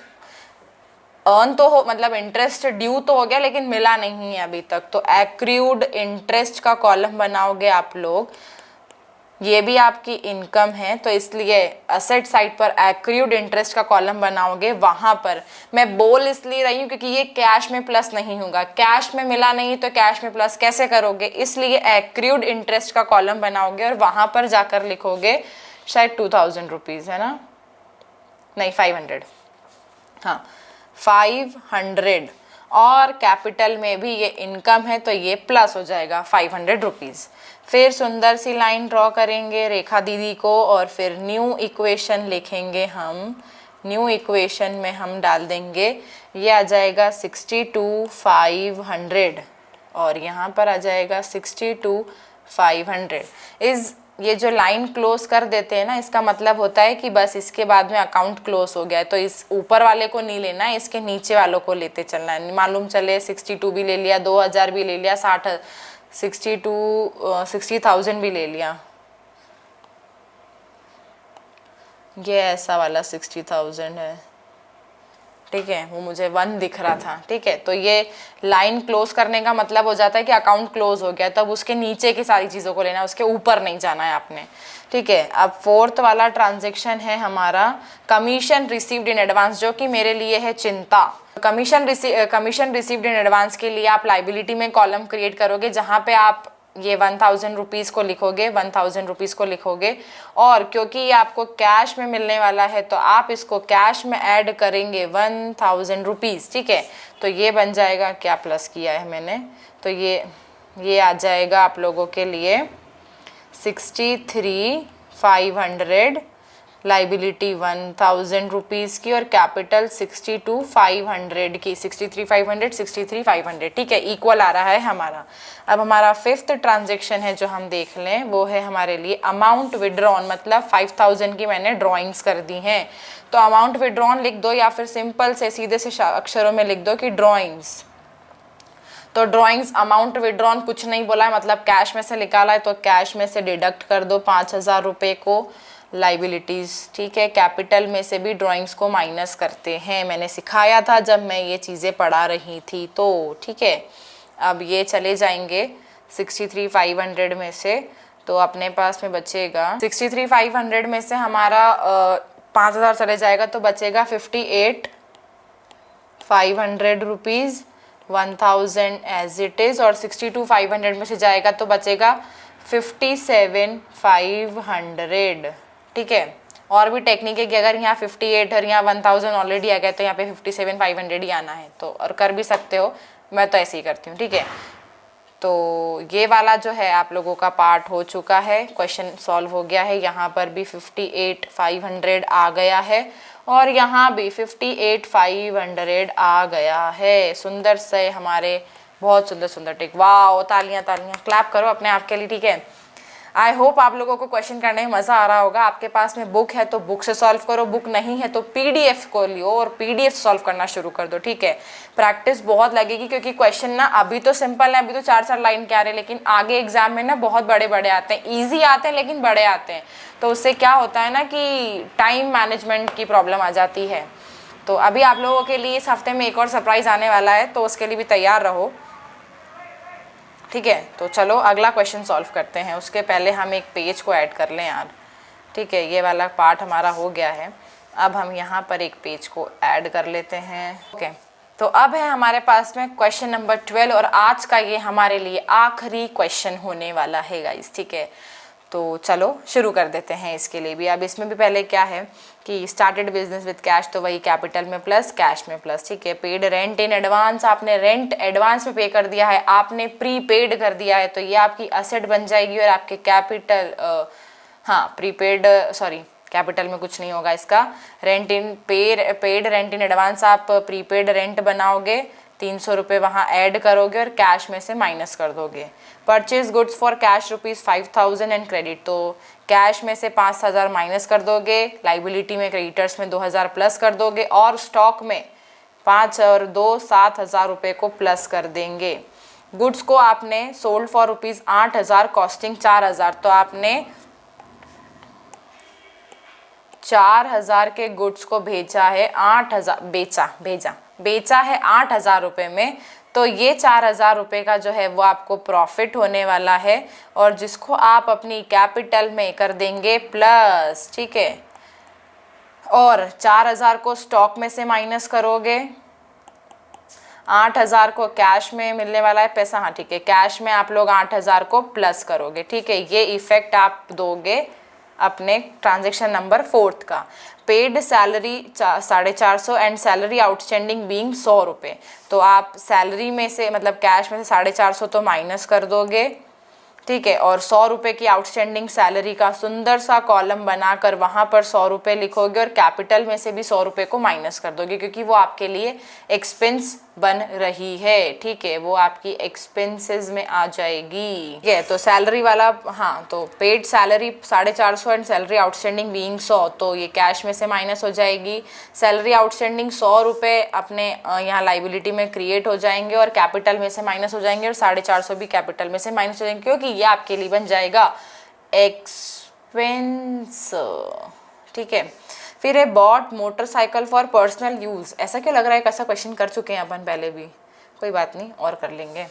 अर्न तो हो, मतलब इंटरेस्ट ड्यू तो हो गया लेकिन मिला नहीं है अभी तक, तो एक्रूड इंटरेस्ट का कॉलम बनाओगे आप लोग। ये भी आपकी इनकम है, तो इसलिए असेट साइड पर एक्रूड इंटरेस्ट का कॉलम बनाओगे। वहां पर मैं बोल इसलिए रही हूँ क्योंकि ये कैश में प्लस नहीं होगा, कैश में मिला नहीं तो कैश में प्लस कैसे करोगे, इसलिए एक्रूड इंटरेस्ट का कॉलम बनाओगे और वहां पर जाकर लिखोगे शायद 2,000 रुपीज़ है ना, नहीं 500, हाँ 500, और कैपिटल में भी ये इनकम है तो ये प्लस हो जाएगा 500 रुपीज़। फिर सुंदर सी लाइन ड्रॉ करेंगे रेखा दीदी को, और फिर न्यू इक्वेशन लिखेंगे हम। न्यू इक्वेशन में हम डाल देंगे, ये आ जाएगा 62,500, और यहाँ पर आ जाएगा 62,500। ये जो लाइन क्लोज कर देते हैं ना, इसका मतलब होता है कि बस इसके बाद में अकाउंट क्लोज हो गया है, तो इस ऊपर वाले को नहीं लेना है, इसके नीचे वालों को लेते चलना है। मालूम चले 62 भी ले लिया, 2,000 भी ले लिया, 60,000 भी ले लिया, ये ऐसा वाला 60,000 है। ठीक है, वो मुझे 1 दिख रहा था। ठीक है, तो ये लाइन क्लोज करने का मतलब हो जाता है कि अकाउंट क्लोज हो गया, तब उसके नीचे की सारी चीज़ों को लेना है, उसके ऊपर नहीं जाना है आपने। ठीक है, अब फोर्थ वाला ट्रांजैक्शन है हमारा कमीशन रिसीव्ड इन एडवांस, जो कि मेरे लिए है चिंता। कमीशन रिसीव्ड इन एडवांस के लिए आप लाइबिलिटी में कॉलम क्रिएट करोगे, जहाँ पे आप ये 1,000 रुपीज़ को लिखोगे, 1,000 रुपीज़ को लिखोगे, और क्योंकि ये आपको कैश में मिलने वाला है तो आप इसको कैश में ऐड करेंगे 1,000 रुपीज़। ठीक है, तो ये बन जाएगा, क्या प्लस किया है मैंने, तो ये आ जाएगा आप लोगों के लिए 63,500 लाइबिलिटी 1000 रुपीज़ की और कैपिटल 62,500 की, 63,500, 63,500, ठीक है, इक्वल आ रहा है हमारा। अब हमारा फिफ्थ ट्रांजेक्शन है जो हम देख लें, वो है हमारे लिए अमाउंट विड्रॉन, मतलब 5,000 की मैंने ड्राइंग्स कर दी हैं, तो अमाउंट विड्रॉन लिख दो या फिर सिंपल से सीधे से अक्षरों में लिख दो कि ड्राइंग्स। तो ड्राइंग्स अमाउंट विड्रॉन कुछ नहीं बोला है, मतलब कैश में से निकाला है, तो कैश में से डिडक्ट कर दो 5,000 रुपये को लाइबिलिटीज़, ठीक है। कैपिटल में से भी ड्राइंग्स को माइनस करते हैं, मैंने सिखाया था जब मैं ये चीज़ें पढ़ा रही थी, तो ठीक है। अब ये चले जाएंगे 63,500 में से, तो अपने पास में बचेगा 63,500 में से हमारा 5,000 चले जाएगा, तो बचेगा 58,500 रुपीज़, 1,000 एज इट इज़, और 62,500 में से जाएगा तो बचेगा 57,500, ठीक है। और भी टेक्निक है कि अगर यहाँ 58 और यहाँ 1,000 ऑलरेडी आ गया तो यहाँ पे 57,500 ही आना है, तो और कर भी सकते हो, मैं तो ऐसे ही करती हूँ, ठीक है। तो ये वाला जो है आप लोगों का पार्ट हो चुका है, क्वेश्चन सॉल्व हो गया है। यहाँ पर भी 58,500 आ गया है और यहाँ भी 58,500 आ गया है। सुंदर से हमारे, बहुत सुंदर सुंदर टिक, वाह, तालियां तालियां, क्लैप करो अपने आप के लिए, ठीक है। आई होप आप लोगों को क्वेश्चन करने में मज़ा आ रहा होगा। आपके पास में बुक है तो बुक से सॉल्व करो, बुक नहीं है तो पीडीएफ को लियो और पीडीएफ सॉल्व करना शुरू कर दो, ठीक है। प्रैक्टिस बहुत लगेगी क्योंकि क्वेश्चन ना अभी तो सिंपल है, अभी तो 4-4 लाइन के आ रहे हैं, लेकिन आगे एग्जाम में ना बहुत बड़े बड़े आते हैं, ईजी आते हैं लेकिन बड़े आते हैं, तो उससे क्या होता है ना कि टाइम मैनेजमेंट की प्रॉब्लम आ जाती है। तो अभी आप लोगों के लिए इस हफ्ते में एक और सरप्राइज आने वाला है, तो उसके लिए भी तैयार रहो, ठीक है। तो चलो अगला क्वेश्चन सॉल्व करते हैं, उसके पहले हम एक पेज को ऐड कर लें यार, ठीक है। ये वाला पार्ट हमारा हो गया है, अब हम यहाँ पर एक पेज को ऐड कर लेते हैं, ओके। तो अब है हमारे पास में क्वेश्चन नंबर 12 और आज का ये हमारे लिए आखिरी क्वेश्चन होने वाला है गाइस, ठीक है। तो चलो शुरू कर देते हैं इसके लिए भी। अब इसमें भी पहले क्या है कि स्टार्टेड बिजनेस विद कैश, तो वही कैपिटल में प्लस कैश में प्लस, ठीक है। पेड रेंट इन एडवांस, आपने रेंट एडवांस में पे कर दिया है, आपने प्री पेड कर दिया है, तो ये आपकी असेट बन जाएगी और आपके कैपिटल, हाँ प्रीपेड, सॉरी कैपिटल में कुछ नहीं होगा इसका। Rent in paid rent in advance आप प्रीपेड रेंट बनाओगे, 300 रुपये वहाँ ऐड करोगे और कैश में से माइनस कर दोगे। Purchase goods for cash ₹5,000 and credit, तो कैश में से 5,000 माइनस कर दोगे, लाइबिलिटी में क्रेडिटर्स में 2,000 प्लस कर दोगे और स्टॉक में 5 और 2 7,000 रुपये को प्लस कर देंगे। गुड्स को आपने सोल्ड फॉर ₹8,000 कॉस्टिंग 4,000, तो आपने 4,000 के गुड्स को भेजा है 8,000, बेचा है 8,000 रुपये में, तो ये 4,000 रुपये का जो है वो आपको प्रॉफिट होने वाला है और जिसको आप अपनी कैपिटल में कर देंगे प्लस, ठीक है। और 4,000 को स्टॉक में से माइनस करोगे, 8,000 को कैश में मिलने वाला है पैसा, हाँ ठीक है, कैश में आप लोग 8,000 को प्लस करोगे, ठीक है। ये इफेक्ट आप दोगे अपने ट्रांजैक्शन नंबर 4 का। Paid salary 450 and salary outstanding being 100 रुपये, तो आप सैलरी में से मतलब कैश में से 450 तो माइनस कर दोगे, ठीक है। और 100 रुपये की आउटस्टैंडिंग सैलरी का सुंदर सा कॉलम बनाकर वहाँ पर 100 रुपये लिखोगे और कैपिटल में से भी 100 रुपये को माइनस कर दोगे क्योंकि वो आपके लिए एक्सपेंस बन रही है, ठीक है, वो आपकी एक्सपेंसेस में आ जाएगी, ठीक है। तो सैलरी वाला, हाँ, तो paid salary 450 and salary outstanding being 100, तो ये कैश में से माइनस हो जाएगी। सैलरी आउटस्टैंडिंग 100 रुपये अपने यहाँ लाइबिलिटी में क्रिएट हो जाएंगे और कैपिटल में से माइनस हो जाएंगे और 450 भी कैपिटल में से माइनस हो जाएंगे क्योंकि ये आपके लिए बन जाएगा एक्सपेंस, ठीक है। फिर है bought motorcycle for personal use, ऐसा क्यों लग रहा है, कैसा क्वेश्चन कर चुके हैं अपन पहले भी, कोई बात नहीं और कर लेंगे,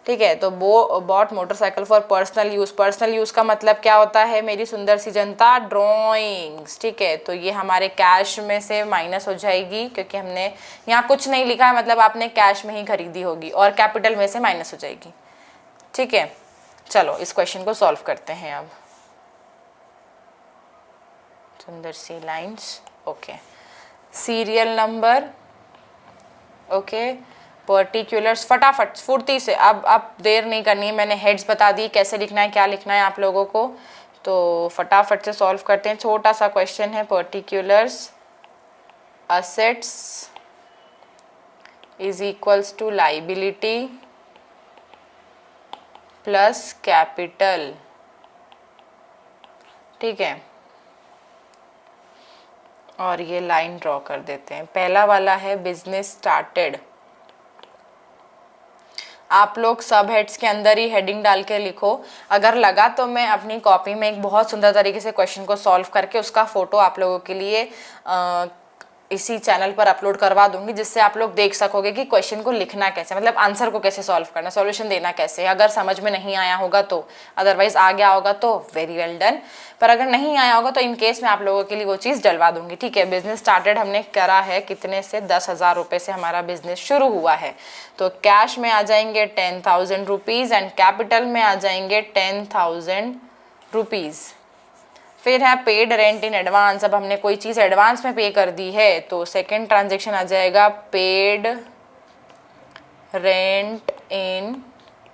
ठीक है। तो bought motorcycle for personal use, personal use का मतलब क्या होता है मेरी सुंदर सी जनता, ड्राइंग्स, ठीक है। तो ये हमारे कैश में से माइनस हो जाएगी क्योंकि हमने यहाँ कुछ नहीं लिखा है, मतलब आपने कैश में ही खरीदी होगी और कैपिटल में से माइनस हो जाएगी, ठीक है। चलो इस क्वेश्चन को सॉल्व करते हैं अब, सुंदर सी lines, okay. Serial number, okay, particulars, फटाफट फुर्ती से, अब देर नहीं करनी है, मैंने हेड्स बता दी कैसे लिखना है क्या लिखना है आप लोगों को। तो फटाफट से सॉल्व करते हैं। छोटा सा क्वेश्चन है, particulars assets is equals to liability plus capital. ठीक है, और ये लाइन ड्रॉ कर देते हैं। पहला वाला है बिजनेस स्टार्टेड। आप लोग सब हेड्स के अंदर ही हेडिंग डाल के लिखो। अगर लगा तो मैं अपनी कॉपी में एक बहुत सुंदर तरीके से क्वेश्चन को सॉल्व करके उसका फोटो आप लोगों के लिए इसी चैनल पर अपलोड करवा दूंगी, जिससे आप लोग देख सकोगे कि क्वेश्चन को लिखना कैसे, मतलब आंसर को कैसे सॉल्व करना, सॉल्यूशन देना कैसे। अगर समझ में नहीं आया होगा तो, अदरवाइज आ गया होगा तो वेरी वेल डन, पर अगर नहीं आया होगा तो इन केस मैं आप लोगों के लिए वो चीज़ डलवा दूंगी। ठीक है, बिजनेस स्टार्टेड हमने करा है कितने से, 10,000 रुपये से हमारा बिजनेस शुरू हुआ है। तो कैश में आ जाएंगे 10,000 रुपीज़ एंड कैपिटल में आ जाएंगे 10,000 रुपीज़। फिर है पेड रेंट इन एडवांस। अब हमने कोई चीज़ एडवांस में पे कर दी है तो सेकेंड ट्रांजेक्शन आ जाएगा पेड रेंट इन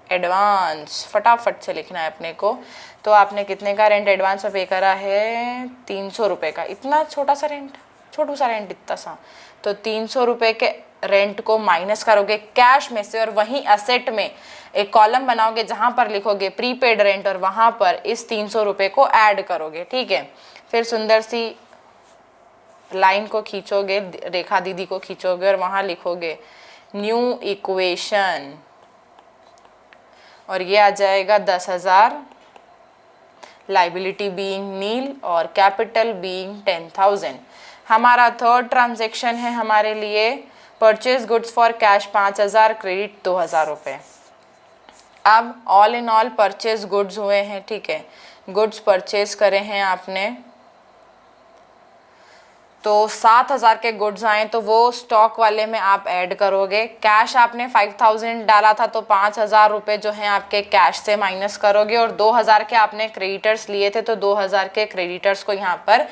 एडवांस। फटाफट से लिखना है अपने को। तो आपने कितने का रेंट एडवांस में पे करा है, 300 रुपये का। इतना छोटा सा रेंट, छोटू सा रेंट इतना सा, तो 300 रुपये के रेंट को माइनस करोगे कैश में से और वहीं असेट में एक कॉलम बनाओगे जहां पर लिखोगे प्रीपेड रेंट और वहां पर इस 300 रुपये को ऐड करोगे। ठीक है, फिर सुंदर सी लाइन को खींचोगे, रेखा दीदी को खींचोगे और वहां लिखोगे न्यू इक्वेशन और ये आ जाएगा 10,000, लाइबिलिटी बीइंग नील और कैपिटल बीइंग 10,000। हमारा थर्ड ट्रांजेक्शन है हमारे लिए purchase goods for cash 5,000, credit 2,000 रुपये। अब all in all purchase goods हुए हैं। ठीक है, गुड्स परचेज करे हैं आपने तो 7,000 के गुड्स आए तो वो स्टॉक वाले में आप ऐड करोगे। कैश आपने 5,000 डाला था तो 5,000 रुपये जो हैं आपके कैश से माइनस करोगे और 2,000 के आपने क्रेडिटर्स लिए थे तो 2,000 के क्रेडिटर्स को यहाँ पर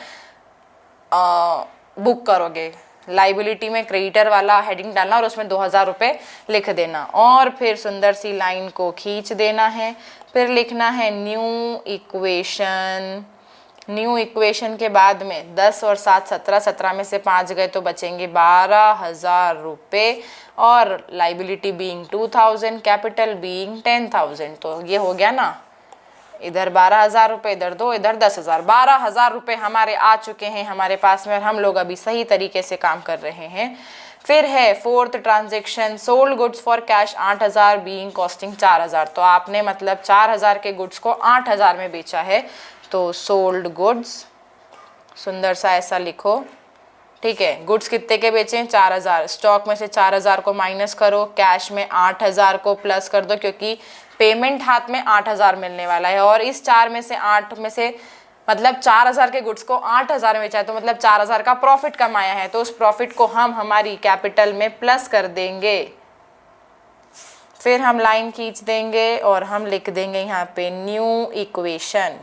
बुक करोगे। लाइबिलिटी में क्रेडिटर वाला हेडिंग डालना और उसमें 2,000 रुपये लिख देना और फिर सुंदर सी लाइन को खींच देना है। फिर लिखना है न्यू इक्वेशन। न्यू इक्वेशन के बाद में 10 और 7 17, 17 में से 5 गए तो बचेंगे 12,000 रुपये और लाइबिलिटी बीइंग 2,000, कैपिटल बीइंग 10,000। तो ये हो गया ना, इधर 12,000 रुपये, इधर 2, इधर 10,000, 12,000 रुपये हमारे आ चुके हैं हमारे पास में और हम लोग अभी सही तरीके से काम कर रहे हैं। फिर है fourth transaction sold goods for cash 8,000 being costing 4,000। तो आपने मतलब 4,000 के गुड्स को 8,000 में बेचा है तो सोल्ड गुड्स सुंदर सा ऐसा लिखो। ठीक है, गुड्स कितने के बेचे हैं, 4,000। स्टॉक में से 4,000 को माइनस करो, कैश में 8,000 को प्लस कर दो क्योंकि पेमेंट हाथ में 8,000 मिलने वाला है और इस 4 में से 8 में से मतलब 4,000 के गुड्स को 8,000 में बेचा है तो मतलब 4,000 का प्रॉफिट कमाया है तो उस प्रॉफिट को हम हमारी कैपिटल में प्लस कर देंगे। फिर हम लाइन खींच देंगे और हम लिख देंगे यहाँ पे न्यू इक्वेशन।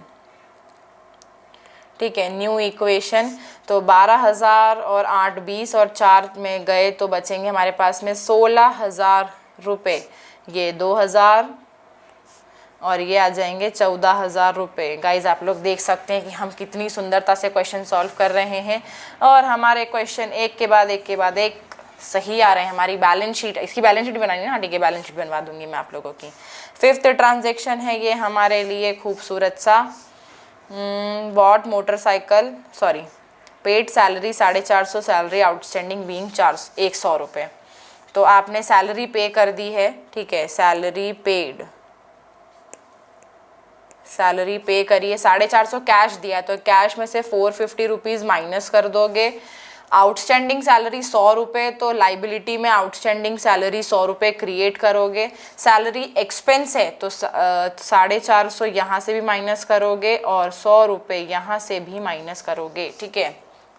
ठीक है, न्यू इक्वेशन। तो 12,000 और 8 20 और 4 में गए तो बचेंगे हमारे पास में 16,000 रुपये। ये 2,000 और ये आ जाएंगे 14,000 रुपये। गाइज आप लोग देख सकते हैं कि हम कितनी सुंदरता से क्वेश्चन सॉल्व कर रहे हैं और हमारे क्वेश्चन एक के बाद एक सही आ रहे हैं। हमारी बैलेंस शीट, इसकी बैलेंस शीट बनानी है ना, ठीक है, बैलेंस शीट बनवा दूंगी मैं आप लोगों की। फिफ्थ ट्रांजेक्शन है ये हमारे लिए खूबसूरत सा, bought motorcycle, sorry, paid salary 450, salary outstanding being 100 रुपये। तो आपने सैलरी पे कर दी है। ठीक है, सैलरी पेड, सैलरी पे करिए, 450 कैश दिया है तो कैश में से 450 रुपीज़ माइनस कर दोगे। आउटस्टैंडिंग सैलरी 100 रुपये तो लाइबिलिटी में आउटस्टैंडिंग सैलरी 100 रुपये क्रिएट करोगे। सैलरी एक्सपेंस है तो 450 यहाँ से भी माइनस करोगे और 100 रुपये यहाँ से भी माइनस करोगे। ठीक है,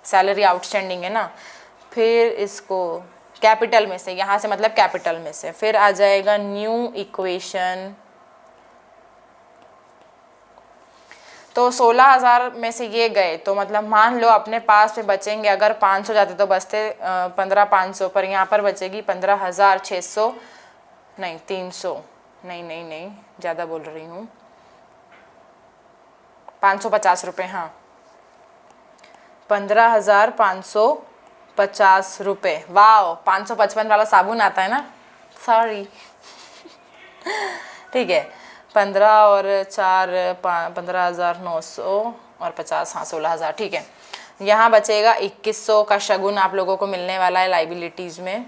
सैलरी आउटस्टैंडिंग है ना। फिर इसको कैपिटल में से, यहाँ से मतलब कैपिटल में से, फिर आ जाएगा न्यू इक्वेशन। तो 16,000 में से ये गए तो मतलब मान लो अपने पास में बचेंगे, अगर 500 जाते तो बचते 15,500, पर यहाँ पर बचेगी 15,600, नहीं 300, नहीं ज़्यादा बोल रही हूँ, 550 रुपये, हाँ 15,550 रुपये। वाह, 555 वाला साबुन आता है ना, सॉरी ठीक है। 15 और 4 15,900 और 50, हाँ 16,000, ठीक है। यहाँ बचेगा 2100 का शगुन आप लोगों को मिलने वाला है लाइबिलिटीज़ में।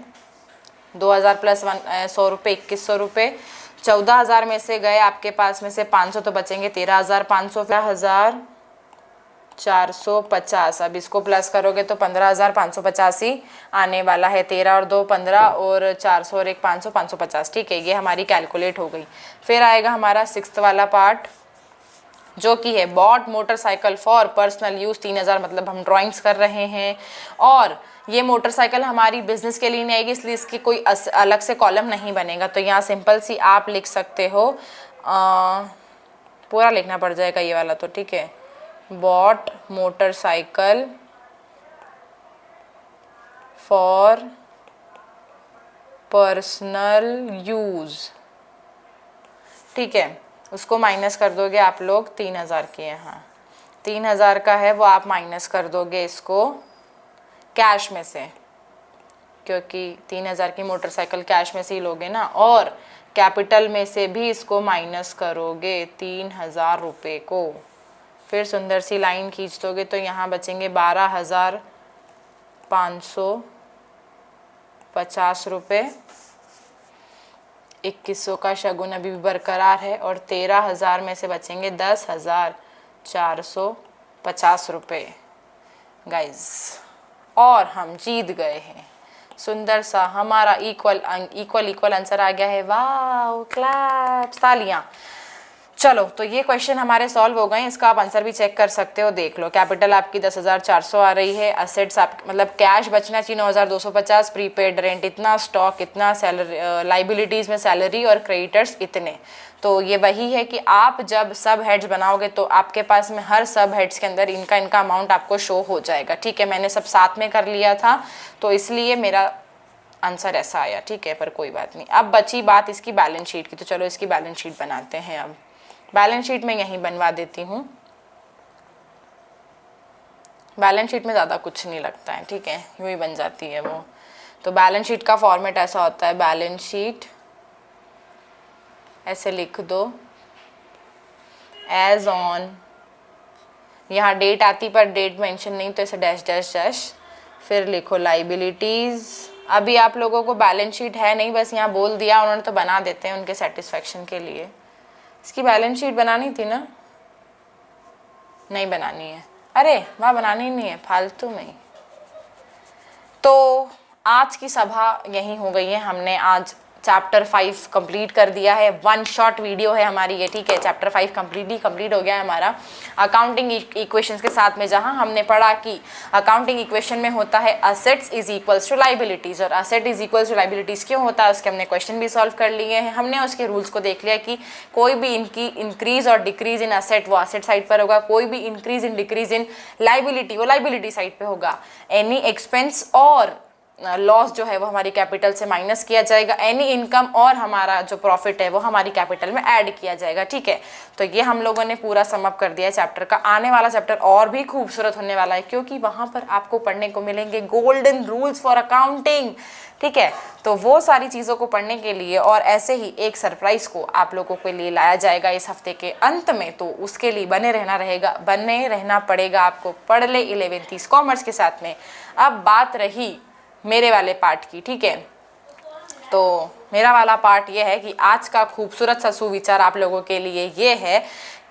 2000 प्लस 100 रुपये, 2100 रुपये। 14,000 में से गए आपके पास में से 500, तो बचेंगे 13,500, 13,450। अब इसको प्लस करोगे तो 15,550 ही आने वाला है। 13 और 2 15 और 400 और 1 500, 550, ठीक है। ये हमारी कैलकुलेट हो गई। फिर आएगा हमारा 6th वाला पार्ट, जो कि है bought motorcycle for personal use. 3,000 मतलब हम ड्राइंग्स कर रहे हैं, और ये मोटरसाइकिल हमारी बिजनेस के लिए नहीं आएगी, इसलिए इसकी कोई अलग से कॉलम नहीं बनेगा। तो यहाँ सिंपल सी आप लिख सकते हो, पूरा लिखना पड़ जाएगा ये वाला तो, ठीक है। Bought motorcycle for personal use, ठीक है। उसको माइनस कर दोगे आप लोग 3,000 के, यहाँ 3,000 का है वो आप माइनस कर दोगे इसको कैश में से, क्योंकि 3,000 की मोटरसाइकिल कैश में से ही लोगे ना, और कैपिटल में से भी इसको माइनस करोगे 3,000 रुपये को। फिर सुंदर सी लाइन खींच दोगे तो यहाँ बचेंगे 12,550 रुपये। 2100 का शगुन अभी भी बरकरार है, और 13,000 में से बचेंगे 10,450 रुपये गाइज, और हम जीत गए हैं। सुंदर सा हमारा इक्वल आंसर आ गया है। वाह, क्लैप्स, तालियां। चलो, तो ये क्वेश्चन हमारे सॉल्व हो गए। इसका आप आंसर भी चेक कर सकते हो, देख लो। कैपिटल आपकी 10,400 आ रही है, असेट्स आप मतलब कैश बचना चाहिए 9,250, प्रीपेड रेंट इतना, स्टॉक इतना, सैलरी लाइबिलिटीज़ में सैलरी और क्रेडिटर्स इतने। तो ये वही है कि आप जब सब हेड्स बनाओगे तो आपके पास में हर सब हेड्स के अंदर इनका अमाउंट आपको शो हो जाएगा, ठीक है। मैंने सब साथ में कर लिया था तो इसलिए मेरा आंसर ऐसा आया, ठीक है। पर कोई बात नहीं। अब बची बात इसकी बैलेंस शीट की, तो चलो इसकी बैलेंस शीट बनाते हैं। अब बैलेंस शीट में यहीं बनवा देती हूँ। बैलेंस शीट में ज़्यादा कुछ नहीं लगता है, ठीक है, यूँ ही बन जाती है वो। तो बैलेंस शीट का फॉर्मेट ऐसा होता है, बैलेंस शीट ऐसे लिख दो, एज ऑन, यहाँ डेट आती पर डेट मेंशन नहीं तो ऐसे डैश डैश डैश, फिर लिखो लाइबिलिटीज़। अभी आप लोगों को बैलेंस शीट है नहीं, बस यहाँ बोल दिया उन्होंने, तो बना देते हैं उनके सेटिस्फेक्शन के लिए। इसकी बैलेंस शीट बनानी थी ना, नहीं बनानी है, अरे वहाँ बनानी नहीं है, फालतू में। तो आज की सभा यहीं हो गई है। हमने आज चैप्टर 5 कंप्लीट कर दिया है। 1 शॉर्ट वीडियो है हमारी ये, ठीक है। चैप्टर 5 कंप्लीट हो गया है हमारा अकाउंटिंग इक्वेशंस के साथ में, जहां हमने पढ़ा कि अकाउंटिंग इक्वेशन में होता है assets is equals to liabilities, और asset is equals to liabilities क्यों होता है उसके हमने क्वेश्चन भी सॉल्व कर लिए हैं। हमने उसके रूल्स को देख लिया कि कोई भी इनकी इंक्रीज और डिक्रीज इन असेट वो असेट साइड पर होगा, कोई भी increase in decrease in liability वो लाइबिलिटी साइड पे होगा। एनी एक्सपेंस और लॉस जो है वो हमारी कैपिटल से माइनस किया जाएगा, एनी इनकम और हमारा जो प्रॉफिट है वो हमारी कैपिटल में ऐड किया जाएगा, ठीक है। तो ये हम लोगों ने पूरा समअप कर दिया है चैप्टर का। आने वाला चैप्टर और भी खूबसूरत होने वाला है, क्योंकि वहां पर आपको पढ़ने को मिलेंगे गोल्डन रूल्स फॉर अकाउंटिंग, ठीक है। तो वो सारी चीज़ों को पढ़ने के लिए और ऐसे ही एक सरप्राइज को आप लोगों के लिए लाया जाएगा इस हफ्ते के अंत में, तो उसके लिए बने रहना पड़ेगा आपको। पढ़ ले 11 30 कॉमर्स के साथ में। अब बात रही मेरे वाले पार्ट की, ठीक है। तो मेरा वाला पार्ट ये है कि आज का खूबसूरत सा सुविचार आप लोगों के लिए ये है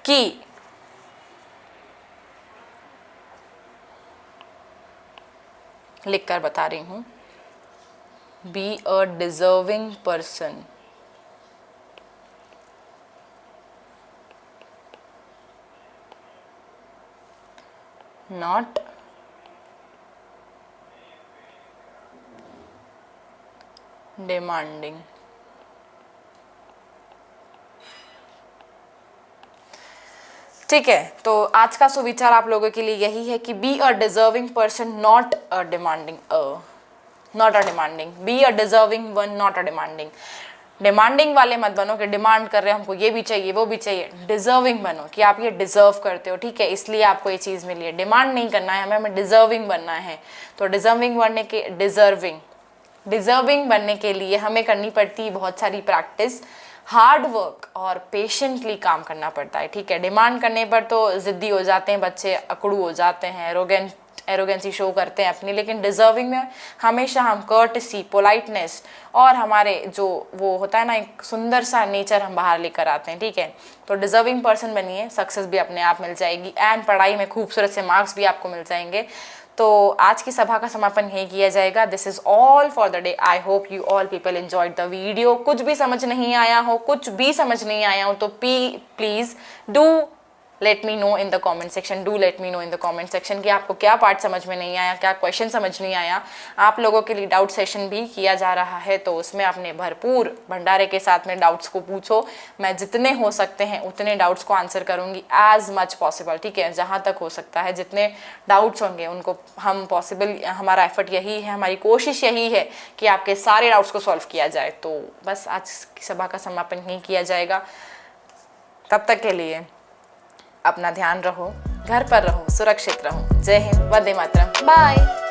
कि लिख कर बता रही हूं, be a deserving person, not demanding. ठीक है। तो आज का सुविचार आप लोगों के लिए यही है कि be a deserving person, not a demanding, be a deserving one, not a demanding. Demanding वाले मत बनो कि डिमांड कर रहे हो हमको ये भी चाहिए वो भी चाहिए। डिजर्विंग बनो कि आप ये डिजर्व करते हो, ठीक है, इसलिए आपको ये चीज़ मिली है। डिमांड नहीं करना है हमें डिजर्विंग बनना है। तो डिजर्विंग बनने के लिए हमें करनी पड़ती है बहुत सारी प्रैक्टिस, हार्ड वर्क और पेशेंटली काम करना पड़ता है, ठीक है। डिमांड करने पर तो ज़िद्दी हो जाते हैं बच्चे, अकड़ू हो जाते हैं, एरोगेंसी शो करते हैं अपनी, लेकिन डिजर्विंग में हमेशा हम कर्टसी, पोलाइटनेस और हमारे जो वो होता है ना एक सुंदर सा नेचर हम बाहर लेकर आते हैं, ठीक है। तो डिजर्विंग पर्सन बनिए, सक्सेस भी अपने आप मिल जाएगी एंड पढ़ाई में खूबसूरत से मार्क्स भी आपको मिल जाएंगे। तो आज की सभा का समापन यही किया जाएगा। This is all for the day. I hope you all people enjoyed the video. कुछ भी समझ नहीं आया हो, कुछ भी समझ नहीं आया हो तो please do let me know in the comment section. Do let me know in the comment section कि आपको क्या पार्ट समझ में नहीं आया, क्या क्वेश्चन समझ नहीं आया। आप लोगों के लिए डाउट सेशन भी किया जा रहा है, तो उसमें अपने भरपूर भंडारे के साथ में डाउट्स को पूछो। मैं जितने हो सकते हैं उतने डाउट्स को आंसर करूंगी एज मच पॉसिबल, ठीक है। जहाँ तक हो सकता है जितने डाउट्स होंगे उनको हम पॉसिबल, हमारा एफर्ट यही है, हमारी कोशिश यही है कि आपके सारे डाउट्स को सॉल्व किया जाए। तो बस आज की सभा का समापन नहीं किया जाएगा। तब तक के लिए अपना ध्यान रहो, घर पर रहो, सुरक्षित रहो। जय हिंद, वंदे मातरम, बाय।